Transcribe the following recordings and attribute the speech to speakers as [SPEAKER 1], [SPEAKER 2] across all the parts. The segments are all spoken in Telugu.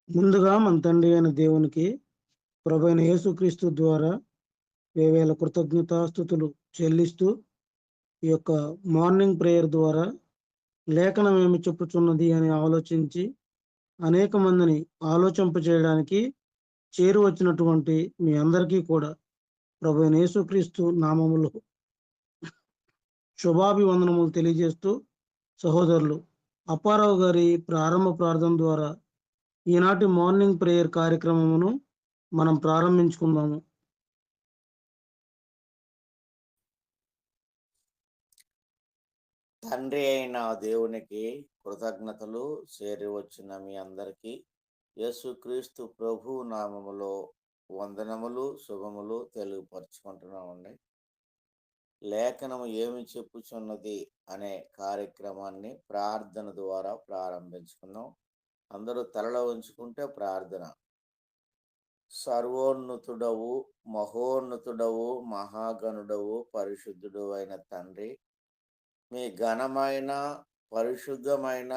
[SPEAKER 1] ముందుగా మన తండ్రి అయిన దేవునికి ప్రభువైన యేసుక్రీస్తు ద్వారా వేవేల కృతజ్ఞతాస్తుతులు చెల్లిస్తూ ఈ యొక్క మార్నింగ్ ప్రేయర్ ద్వారా లేఖనం ఏమి చెప్పుచున్నది అని ఆలోచించి అనేక మందిని ఆలోచింపజేయడానికి చేరువచ్చినటువంటి మీ అందరికీ కూడా ప్రభువైన యేసుక్రీస్తు నామములో శుభాభివందనములు తెలియజేస్తూ సహోదరులు అప్పారావు గారి ప్రారంభ ప్రార్థన ద్వారా ఈనాటి మార్నింగ్ ప్రేయర్ కార్యక్రమమును మనం ప్రారంభించుకుందాము.
[SPEAKER 2] తండ్రి అయిన దేవునికి కృతజ్ఞతలు చేరి వచ్చిన మీ అందరికీ యేసుక్రీస్తు ప్రభు నామములో వందనములు శుభములు తెలియపరుచుకుంటున్నామండి. లేఖనము ఏమి చెప్పుచున్నది అనే కార్యక్రమాన్ని ప్రార్థన ద్వారా ప్రారంభించుకుందాం. అందరూ తలలో ఉంచుకుంటే ప్రార్థన. సర్వోన్నతుడవు, మహోన్నతుడవు, మహాగణుడవు, పరిశుద్ధుడు అయిన తండ్రి, మీ ఘనమైన, పరిశుద్ధమైన,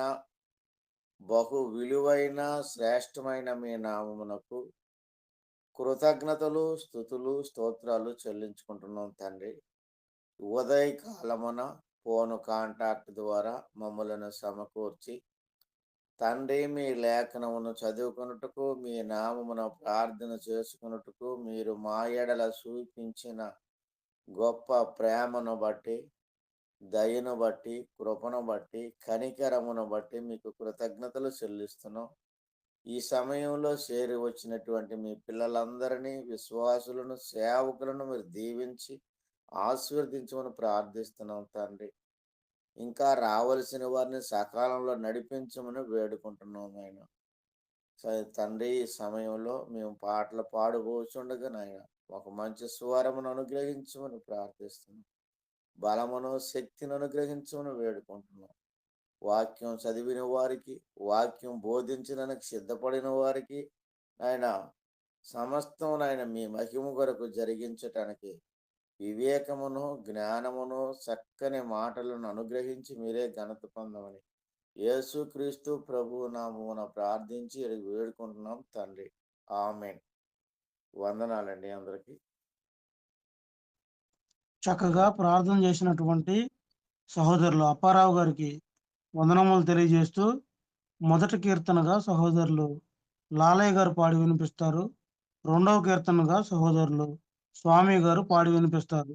[SPEAKER 2] బహు విలువైన, శ్రేష్టమైన మీ నామమునకు కృతజ్ఞతలు, స్తుతులు, స్తోత్రాలు చెల్లించుకుంటున్నాం తండ్రి. ఉదయకాలమున ఫోను కాంటాక్ట్ ద్వారా మమ్మలను సమకూర్చి తండ్రి మీ లేఖనమును చదువుకున్నట్టుకు, మీ నామమున ప్రార్థన చేసుకున్నట్టుకు మీరు మా ఎడల చూపించిన గొప్ప ప్రేమను బట్టి, దయను బట్టి, కృపను బట్టి, కనికరమును బట్టి మీకు కృతజ్ఞతలు చెల్లిస్తున్నాం. ఈ సమయంలో చేరి వచ్చినటువంటి మీ పిల్లలందరినీ, విశ్వాసులను, సేవకులను మీరు దీవించి ఆశీర్వదించమని ప్రార్థిస్తున్నాం తండ్రి. ఇంకా రావలసిన వారిని సకాలంలో నడిపించమని వేడుకుంటున్నాం ఆయన. తండ్రి, ఈ సమయంలో మేము పాటలు పాడుకోచుండగా నాయన ఒక మంచి స్వరమును అనుగ్రహించమని ప్రార్థిస్తున్నాం. బలమును, శక్తిని అనుగ్రహించమని వేడుకుంటున్నాం. వాక్యం చదివిన వారికి, వాక్యం బోధించడానికి సిద్ధపడిన వారికి ఆయన సమస్తం నాయన మీ మహిమ కొరకు జరిగించటానికి వివేకమును, జ్ఞానమును, చక్కని మాటలను అనుగ్రహించి మీరే ఘనత పొందమని యేసుక్రీస్తు ప్రభువు నామమున ప్రార్థించి వేడుకుంటున్నాం తండ్రి. ఆమేన్. వందనాలండి అందరికీ.
[SPEAKER 1] చక్కగా ప్రార్థన చేసినటువంటి సహోదరులు అప్పారావు గారికి వందనములు తెలియజేస్తూ మొదటి కీర్తనగా సహోదరులు లాలయ్య గారు పాడి వినిపిస్తారు. రెండవ కీర్తనగా సహోదరులు స్వామి గారు పాడి వినిపిస్తారు.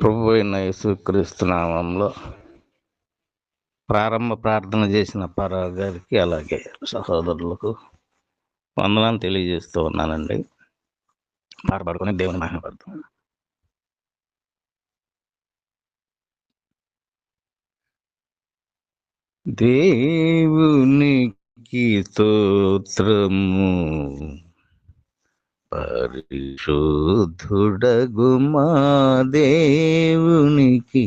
[SPEAKER 3] ప్రభు అయిన యేసుక్రీస్తు నామంలో ప్రారంభ ప్రార్థన చేసిన అప్పారావు గారికి అలాగే సహోదరులకు వందనాలు తెలియజేస్తూ ఉన్నానండి. పాట పాడుకొని దేవుని మహిమపడతాం. దేవునికి స్తోత్రము, పరిశుద్ధుడగు మా దేవునికి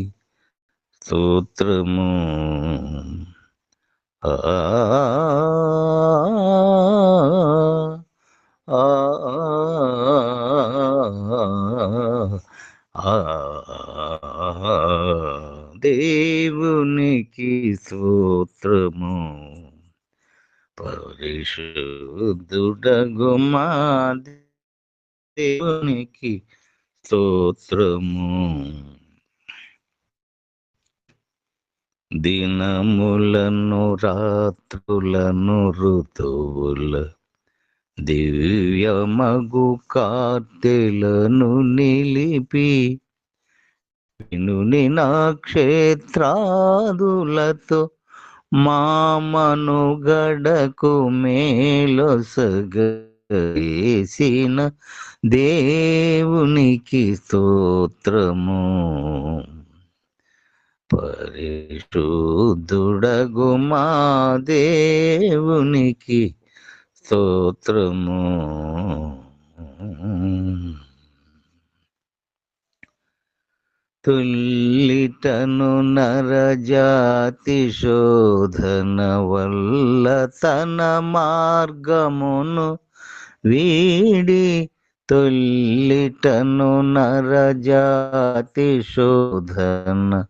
[SPEAKER 3] స్తోత్రము. దేవునికి స్తోత్రము, పరిశుద్ధుడగు మా దేవునికి స్తోత్రము. దినములను రాత్రులను ఋతువుల దివ్యమగు కార్తెలను నిలిపి వినుని నక్షత్రాదులతో మా మనుగడకు మేలొసగేసిన దేవునికి స్తోత్రము. పరిశుద్ధుడగు మా దేవునికి స్తోత్రము. తుల్లిటను నరజాతి శోధన వల్ల తన మార్గమును వీడి తొల్లిటను నరజాతి శోధన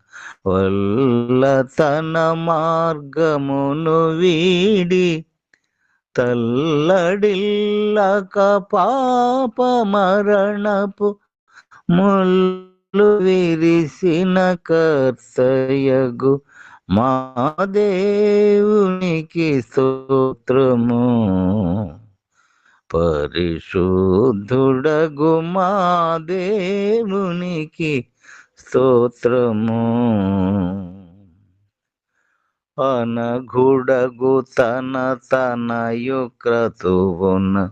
[SPEAKER 3] వల్ల తన మార్గమును వీడి తల్లడిల్లక పాప మరణపు ముళ్ళు విరిసిన కర్తయగు మా దేవునికి స్తోత్రము. పరిశుద్ధుడగు మా దేవునికి స్తోత్రము. అనగుడగు తనయు క్రతువున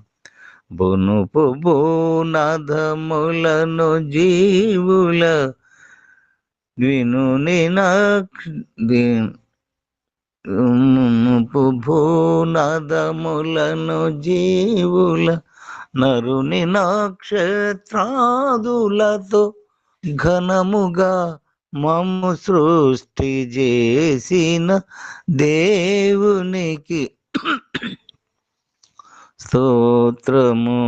[SPEAKER 3] బునుపు భూనధములను జీవుల మునుపు భూనధములను జీవుల నరుని నక్షత్రాదులతో ఘనముగా మమ్ము సృష్టి చేసిన దేవునికి స్తోత్రము.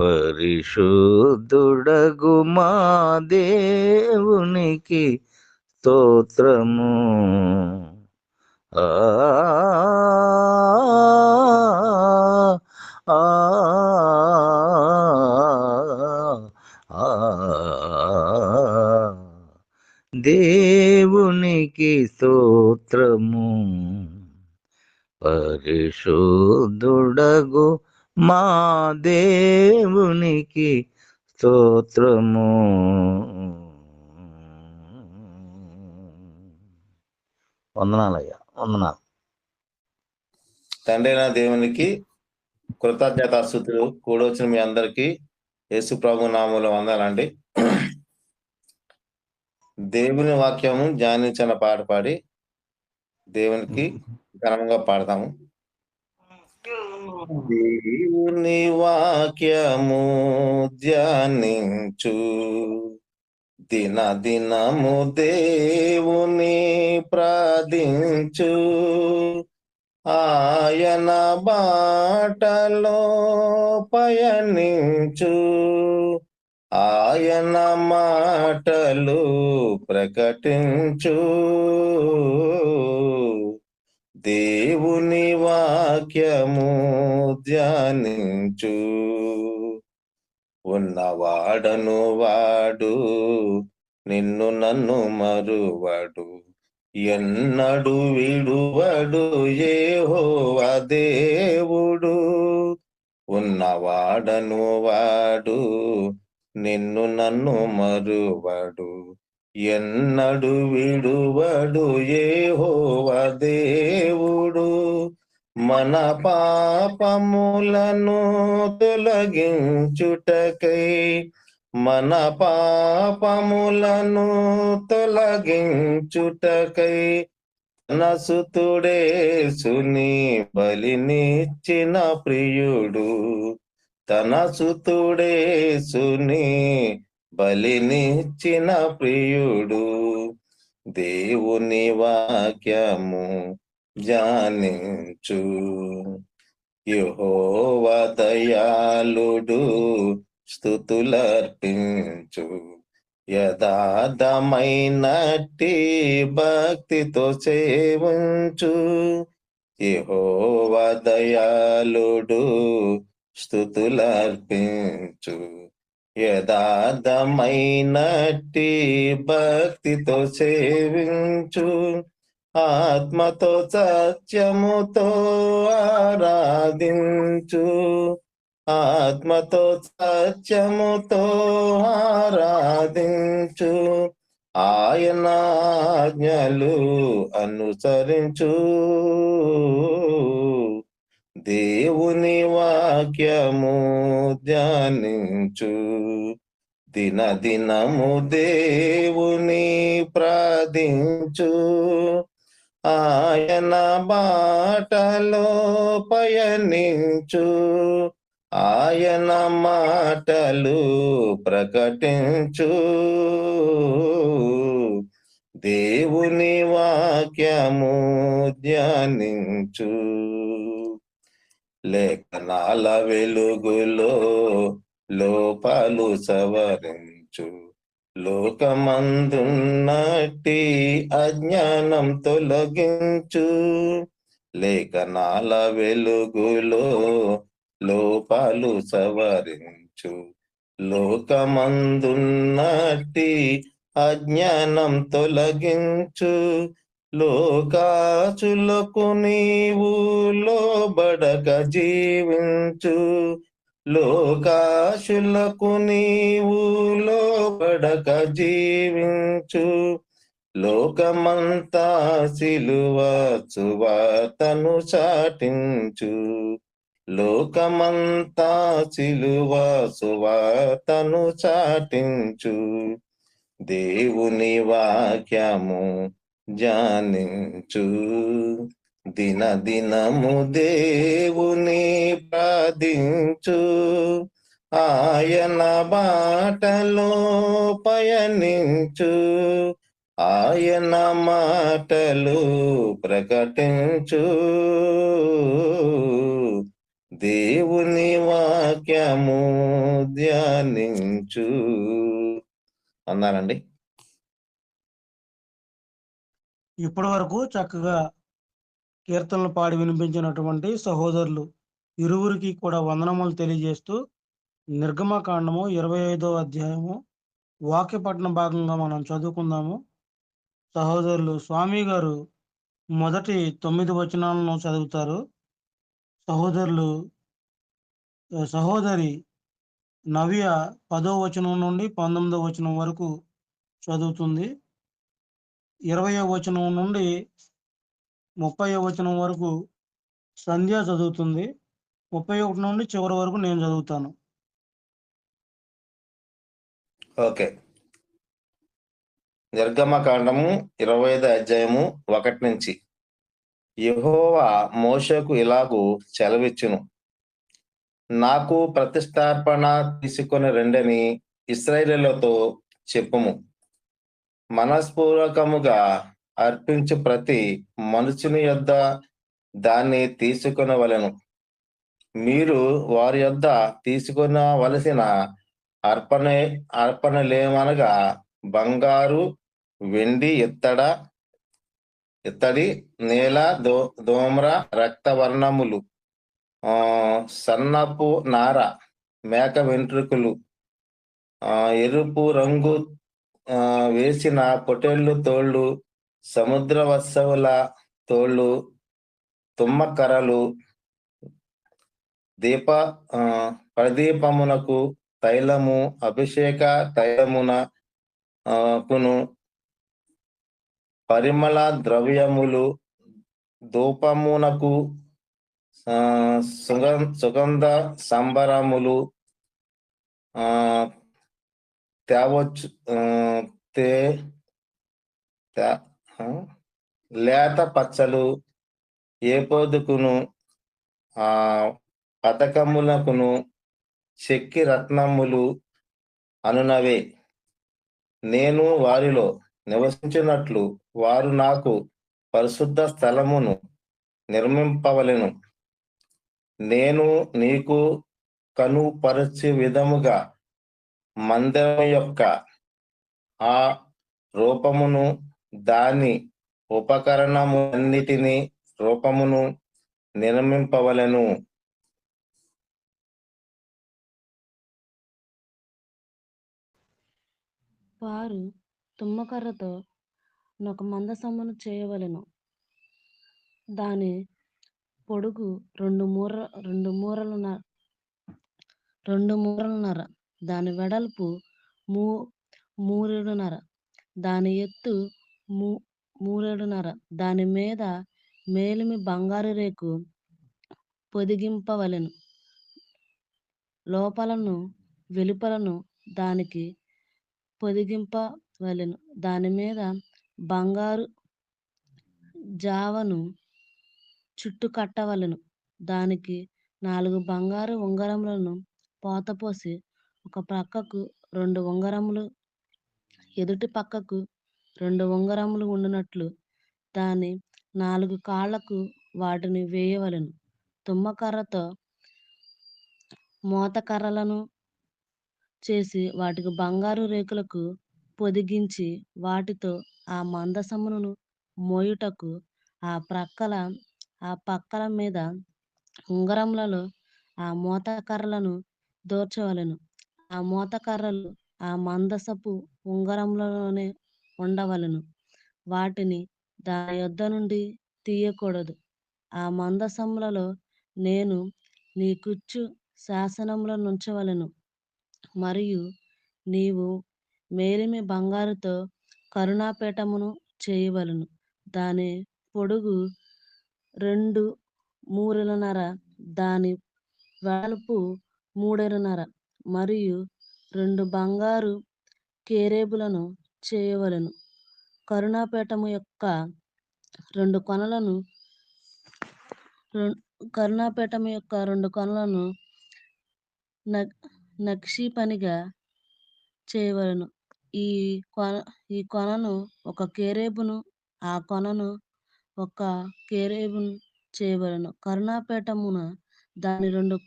[SPEAKER 3] పరిశుద్ధుడగు మా దేవునికి స్తోత్రము. ఆ ఆ దేవునికి స్తోత్రము. పరిశుద్ధుడగు మా దేవునికి స్తోత్రము. వందనాలయ్యా, వందనాలు.
[SPEAKER 2] తండ్రి అయిన దేవునికి కృతజ్ఞతాస్తుతులు. కూడొచ్చిన మీ అందరికీ యేసు ప్రభు నామములో వందనాలండి. దేవుని వాక్యము ధ్యానించిన పాట పాడి దేవునికి ఘనంగా పాడతాము. దేవుని వాక్యము ధ్యానించు, దినము దేవుని ప్రార్థించు, ఆయన బాటలో పయనించు, ఆయన మాటలు ప్రకటించు. దేవుని వాక్యము ధ్యానించు. ఉన్నవాడను వాడు నిన్ను నన్ను మరువడు, ఎన్నడు విడువడు యెహోవా దేవుడు. ఉన్నవాడను వాడు నిన్ను నన్ను మరువడు, ఎన్నడు విడువడు యెహోవా దేవుడు. మన పాపములను తొలగించుటకై, మన పాపములను తొలగించుటకై తన సుతుడేసుని బలినిచ్చిన ప్రియుడు, తన సుతుడేసుని బలినిచ్చిన ప్రియుడు. దేవుని వాక్యము ధ్యానించు. యెహోవా దయాళుడు, స్తుతులర్పించు. యథార్థమైనట్టి భక్తితో సేవించు. యెహోవా దయాళుడు, స్తుతులర్పించు. యథార్థమైనట్టి భక్తితో సేవించు. ఆత్మతో సత్యముతో ఆరాధించు. ఆత్మతో సత్యముతో ఆరాధించు. ఆయన ఆజ్ఞలు అనుసరించు. దేవుని వాక్యము ధ్యానించు. దినము దేవుని ప్రార్థించు. ఆయన బాటలో పయనించు. ఆయన మాటలు ప్రకటించు. దేవుని వాక్యము ధ్యానించు. లేఖనాల వెలుగులో లోపాలు సవరించు, లోకమందున్నట్టి అజ్ఞానం తొలగించు. లేఖనాల వెలుగులో లోపాలు సవరించు, లోకమందున్నట్టి అజ్ఞానం తొలగించు. లోకాచులకు నీవు లోబడక జీవించు, లోకాశులకు నీవు లోబడక జీవించు. లోకమంతా సిలువ సువార్తను చాటించు, లోకమంతా సిలువ సువార్తను చాటించు. దేవుని వాక్యము ధ్యానించు, దినదినము దేవుని ప్రార్థించు. ఆయన బాటలో పయనించు, ఆయన మాటలు ప్రకటించు. దేవుని వాక్యము ధ్యానించు అన్నారండి.
[SPEAKER 1] ఇప్పటి వరకు చక్కగా కీర్తనలు పాడి వినిపించినటువంటి సహోదరులు ఇరువురికి కూడా వందనములు తెలియజేస్తూ నిర్గమకాండము 25వ అధ్యాయము వాక్యపట్న భాగంగా మనం చదువుకుందాము. సహోదరులు స్వామి గారు మొదటి 9 వచనాలను చదువుతారు. సహోదరి నవ్య 10వ వచనం నుండి 19వ వచనం వరకు చదువుతుంది. 20వ వచనం నుండి 30వ వచనం వరకు సంధ్య చదువుతుంది. 31 నుండి చివరి వరకు నేను చదువుతాను.
[SPEAKER 2] ఓకే. నిర్గమకాండము 25వ అధ్యాయము 1 నుంచి. యెహోవా మోషేకు ఇలాగు సెలవిచ్చును, నాకు ప్రతిష్టార్పణ తీసుకొని రెండని ఇశ్రాయేలీయులతో చెప్పుము. మనస్పూర్వకముగా అర్పించు ప్రతి మనుషుని యొద్ద దాన్ని తీసుకొనవలెను. మీరు వారి యొద్ద తీసుకొనవలసిన అర్పణలేమనగా బంగారు, వెండి, ఇత్తడి, నేల, దోమ్ర, రక్తవర్ణములు, సన్నపు నార, మేక వెంట్రుకలు, ఎరుపు రంగు వేసిన పొటేళ్ళు తోళ్ళు, సముద్ర వత్సవుల తోళ్ళు, తుమ్మకర్రలు, ప్రదీపమునకు తైలము, అభిషేక తైలమునకును పరిమళ ద్రవ్యములు, ధూపమునకు సుగంధ సంబరములు తేవచ్చు. లేత పచ్చలు, ఏపోదుకును పతకములకును చెక్కి రత్నములు అనునవే. నేను వారిలో నివసించినట్లు వారు నాకు పరిశుద్ధ స్థలమును నిర్మింపవలెను. నేను నీకు కనుపరచు విధముగా మందిరం యొక్క ఆ రూపమును, దాని ఉపకరణములన్నిటినీ రూపమును నిర్మింపవలెను.
[SPEAKER 4] వారు తుమ్మకర్రతో ఒక మందసమును చేయవలెను. దాని పొడుగు 2 మూరలున్నర, దాని వెడల్పు 3.5, దాని ఎత్తు 3.5. దాని మీద మేలిమి బంగారు రేకు పొదిగింపవలెను. లోపలను వెలుపలను దానికి పొదిగింపవలెను. దాని మీద బంగారు జావను చుట్టు కట్టవలెను. దానికి 4 బంగారు ఉంగరములను పోతపోసి, ఒక ప్రక్కకు 2 ఉంగరములు, ఎదుటి పక్కకు 2 ఉంగరములు ఉండునట్లు దాని 4 కాళ్లకు వాటిని వేయవలెను. తుమ్మకర్రతో మోతకర్రలను చేసి వాటికి బంగారు రేకులకు పొదిగించి వాటితో ఆ మందసమును మోయుటకు ఆ పక్కల మీద ఉంగరములలో ఆ మోతకర్రలను దూర్చవలెను. ఆ మోతకర్రలు ఆ మందసపు ఉంగరములలోనే ఉండవలెను. వాటిని దాని యొద్ద నుండి తీయకూడదు. ఆ మందసములలో నేను నీకిచ్చు శాసనములనుంచవలెను. మరియు నీవు మేలిమి బంగారుతో కరుణాపీఠమును చేయవలెను. దాని పొడుగు 2 మూరెలున్నర, దాని వెడల్పు 3 మరియు 2 బంగారు కేరేబులను చేయవలెను. కరుణాపీఠము యొక్క 2 కొనలను నక్షి పనిగా చేయవలెను. ఈ కొనను ఒక కేరేబును, ఆ కొనను ఒక కేరేబును చేయవలెను. కరుణాపీఠమున దాని 2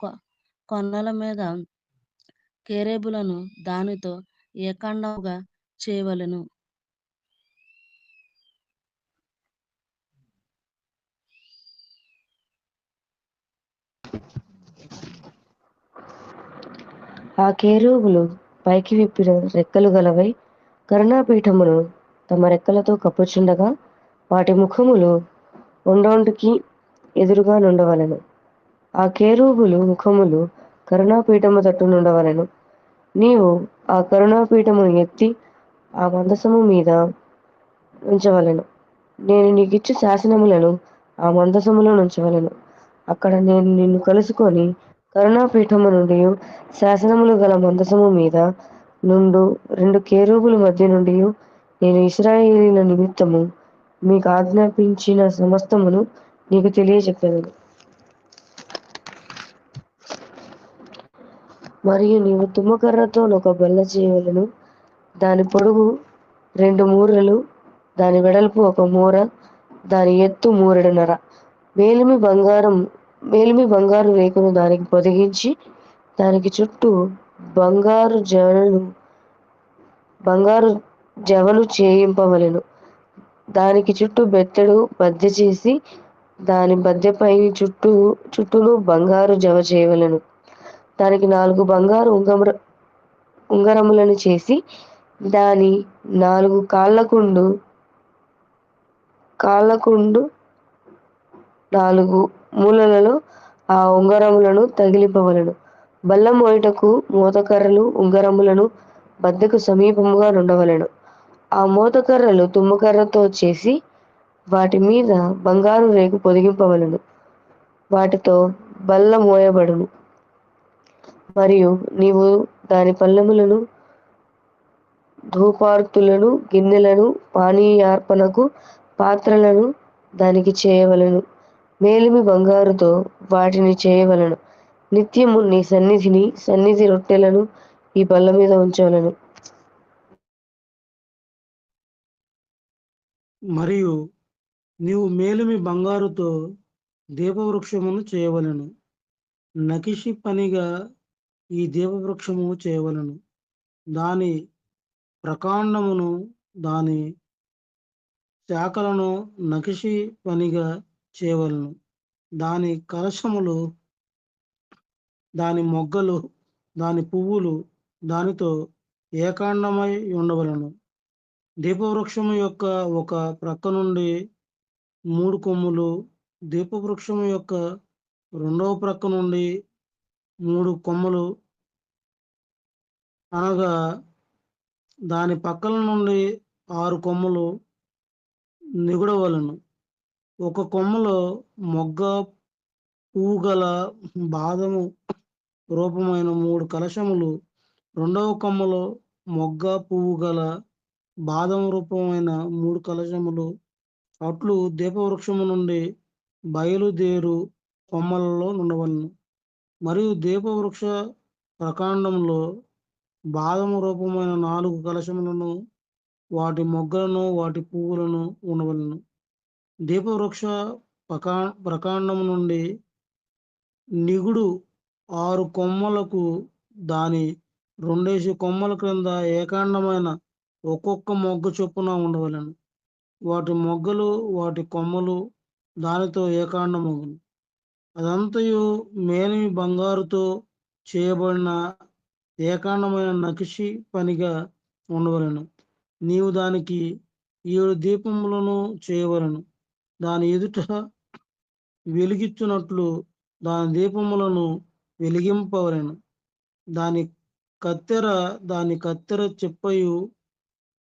[SPEAKER 4] కొనల మీద కేరేబులను దానితో ఏకాండముగా చేయవలెను.
[SPEAKER 5] ఆ కేరూబులు పైకి విప్పిన రెక్కలు గలవై కరుణాపీఠమును తమ రెక్కలతో కప్పుచుండగా వాటి ముఖములు ఒండొంటికి ఎదురుగా నుండవలెను. ఆ కేరూబులు ముఖములు కరుణాపీఠము తట్టు నుండవలెను. నీవు ఆ కరుణాపీఠమును ఎత్తి ఆ మందసము మీద ఉంచవలెను. నేను నీకిచ్చు శాసనములను ఆ మందసములో నుంచవలెను. అక్కడ నేను నిన్ను కలుసుకొని కరుణాపీఠము నుండి శాసనములు గల మందసము మీద నుండు 2 కేరూబుల మధ్య నుండి నేను ఇశ్రాయేలీయుల నిమిత్తము మీకు ఆజ్ఞాపించిన సమస్తమును నీకు తెలియజెప్పెదను. మరియు నీవు తుమ్మకర్రతో ఒక బల్ల చేయవలెను. దాని పొడుగు 2 మూరెలు, దాని వెడల్పు 1 మూర, దాని ఎత్తు 1 మూరెడున్నర. మేలిమి బంగారు రేకును దానికి పొదిగించి దానికి చుట్టూ బంగారు జవను చేయింపవలెను. దానికి చుట్టూ బెత్తెడు బద్దె చేసి దాని బద్దెపై చుట్టూను బంగారు జవ చేయవలెను. దానికి 4 బంగారు ఉంగరములను చేసి దాని 4 కాళ్ళకుండు 4 మూలలలో ఆ ఉంగరములను తగిలింపవలెను. బల్ల మోయుటకు మోతకర్రలు ఉంగరములను బద్దెకు సమీపముగా నుండవలెను. ఆ మోతకర్రలు తుమ్మకర్రతో చేసి వాటి మీద బంగారు రేకు పొదిగింపవలెను. వాటితో బల్ల మోయబడును. మరియు నీవు దాని పళ్ళెములను, ధూపార్తులను, గిన్నెలను, పానీయార్పణకు పాత్రలను దానికి చేయవలెను. మేలిమి బంగారుతో వాటిని చేయవలెను. నిత్యము నీ సన్నిధి రొట్టెలను ఈ బల్ల మీద ఉంచవలెను.
[SPEAKER 1] మరియు నీవు మేలిమి బంగారుతో దీపవృక్షమును చేయవలెను. నకిషి పనిగా ఈ దీపవృక్షము చేయవలెను. దాని ప్రకాండమును దాని శాఖలను నకిషి పనిగా చేయవలెను. దాని కలశములు, దాని మొగ్గలు, దాని పువ్వులు దానితో ఏకాండమై ఉండవలెను. దీపవృక్షము యొక్క ఒక ప్రక్క నుండి 3 కొమ్ములు, దీపవృక్షము యొక్క 2వ ప్రక్క నుండి 3 కొమ్మలు, అనగా దాని పక్కల నుండి 6 కొమ్మలు నిగుడవలెను. ఒక కొమ్మలో మొగ్గ పువ్వు గల బాదము రూపమైన 3 కలశములు, 2వ కొమ్మలో మొగ్గ పువ్వు గల బాదం రూపమైన 3 కలశములు అట్లు దీపవృక్షము నుండి బయలుదేరు కొమ్మలలో నుండవలెను. మరియు దీపవృక్ష ప్రకాండంలో బాదము రూపమైన 4 కలశములను, వాటి మొగ్గలను, వాటి పువ్వులను ఉండవలెను. దీపవృక్ష ప్రకాండము నుండి నిగుడు 6 కొమ్మలకు దాని 2 కొమ్మల క్రింద ఏకాండమైన ఒక్కొక్క మొగ్గ చొప్పున ఉండవలెను. వాటి మొగ్గలు వాటి కొమ్మలు దానితో ఏకాండమగును. అదంతయు మేలిమి బంగారుతో చేయబడిన ఏకాండమైన నకిషి పనిగా ఉండవలెను. నీవు దానికి 7 దీపములను చేయవలెను. దాని ఎదుట వెలిగించున్నట్లు దాని దీపములను వెలిగింపవలెను. దాని కత్తెర చెప్పయు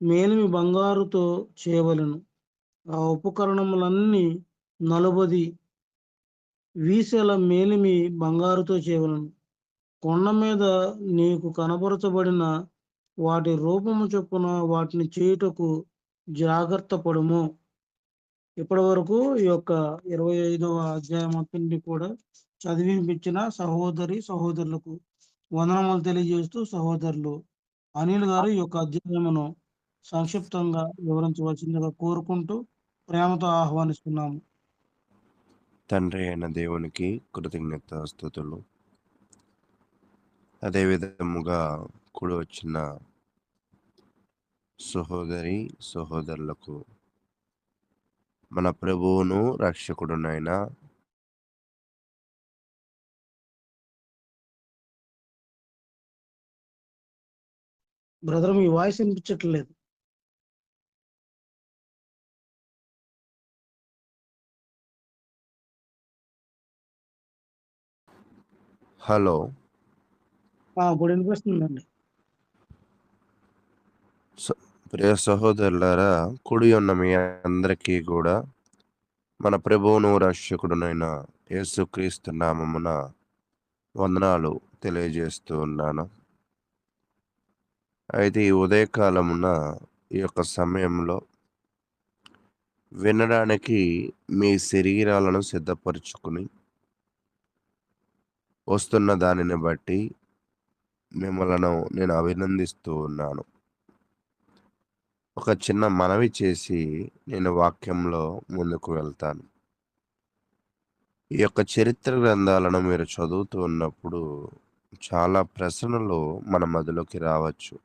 [SPEAKER 1] మేలిమి బంగారుతో చేయవలెను. ఆ ఉపకరణములన్నీ 40 వీసెల మేలిమి బంగారుతో చేయవలెను. కొండ మీద నీకు కనపరచబడిన వాటి రూపము చొప్పున వాటిని చేయుటకు జాగ్రత్త పడుము. ఇప్పటి వరకు ఈ యొక్క 25వ అధ్యాయం మొత్తాన్ని కూడా చదివించిన సహోదరులకు వందనములు తెలియజేస్తూ, సహోదరులు అనిల్ గారు ఈ యొక్క అధ్యాయమును సంక్షిప్తంగా వివరించవలసిందిగా కోరుకుంటూ ప్రేమతో ఆహ్వానిస్తున్నాము.
[SPEAKER 6] తండ్రి అయిన దేవునికి కృతజ్ఞతాస్తుతులు. అదేవిధముగా కూడి వచ్చిన సహోదరులకు మన ప్రభువును రక్షకుడునైన
[SPEAKER 1] బ్రదర్, మీ వాయిస్ వినిపించట్లేదు.
[SPEAKER 6] హలో,
[SPEAKER 1] ఇప్పుడు వినిపిస్తుందండి.
[SPEAKER 6] ప్రియ సహోదరులారా, కూడి ఉన్న మీ అందరికీ కూడా మన ప్రభువును రక్షకుడునైన యేసుక్రీస్తు నామమున వందనాలు తెలియజేస్తూ ఉన్నాను. అయితే ఈ ఉదయకాలమున ఈ యొక్క సమయంలో వినడానికి మీ శరీరాలను సిద్ధపరచుకుని వస్తున్న దానిని బట్టి మిమ్మలను నేను అభినందిస్తూ ఉన్నాను. ఒక చిన్న మనవి చేసి నేను వాక్యంలో ముందుకు వెళ్తాను. ఈ యొక్క చరిత్ర గ్రంథాలను మీరు చదువుతూ ఉన్నప్పుడు చాలా ప్రశ్నలు మన మదిలోకి రావచ్చు.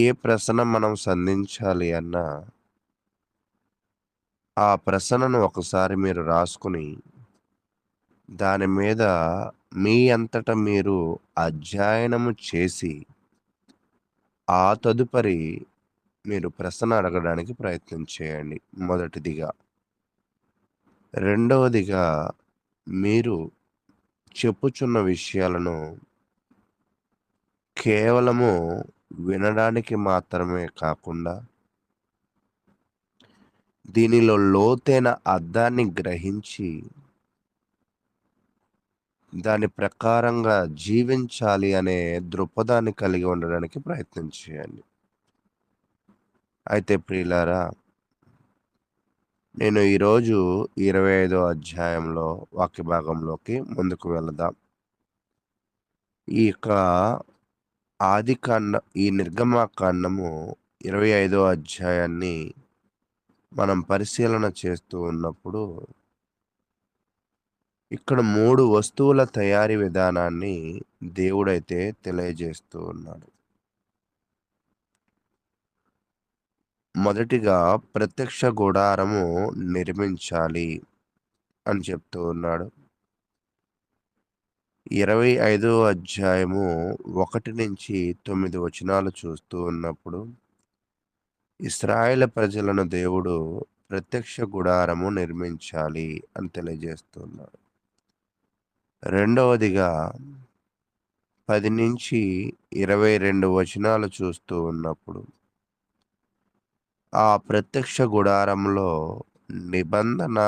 [SPEAKER 6] ఏ ప్రశ్న మనం సంధించాలి అన్నా ఆ ప్రశ్నను ఒకసారి మీరు రాసుకుని దాని మీద మీ అంతటా మీరు అధ్యయనము చేసి ఆ తదుపరి మీరు ప్రశ్న అడగడానికి ప్రయత్నం చేయండి. మొదటిదిగా. రెండవదిగా, మీరు చెప్పుచున్న విషయాలను కేవలము వినడానికి మాత్రమే కాకుండా దీనిలో లోతైన అర్థాన్ని గ్రహించి దాని ప్రకారంగా జీవించాలి అనే దృక్పథాన్ని కలిగి ఉండడానికి ప్రయత్నం చేయండి. అయితే ప్రియులారా, నేను ఈరోజు 25వ అధ్యాయంలో వాక్య భాగంలోకి ముందుకు వెళదాం. ఈ యొక్క ఈ నిర్గమాకాండము 25వ అధ్యాయాన్ని మనం పరిశీలన చేస్తూ ఉన్నప్పుడు ఇక్కడ 3 వస్తువుల తయారీ విధానాన్ని దేవుడైతే తెలియజేస్తూ ఉన్నాడు. మొదటిగా ప్రత్యక్ష గుడారము నిర్మించాలి అని చెప్తూ ఉన్నాడు. 25వ అధ్యాయము 1 నుంచి 9 వచనాలు చూస్తూ ఉన్నప్పుడు ఇశ్రాయేలు ప్రజలను దేవుడు ప్రత్యక్ష గుడారము నిర్మించాలి అని తెలియజేస్తున్నాడు. రెండవదిగా 10 నుంచి 22 వచనాలు చూస్తూ ఉన్నప్పుడు ఆ ప్రత్యక్ష గుడారంలో నిబంధన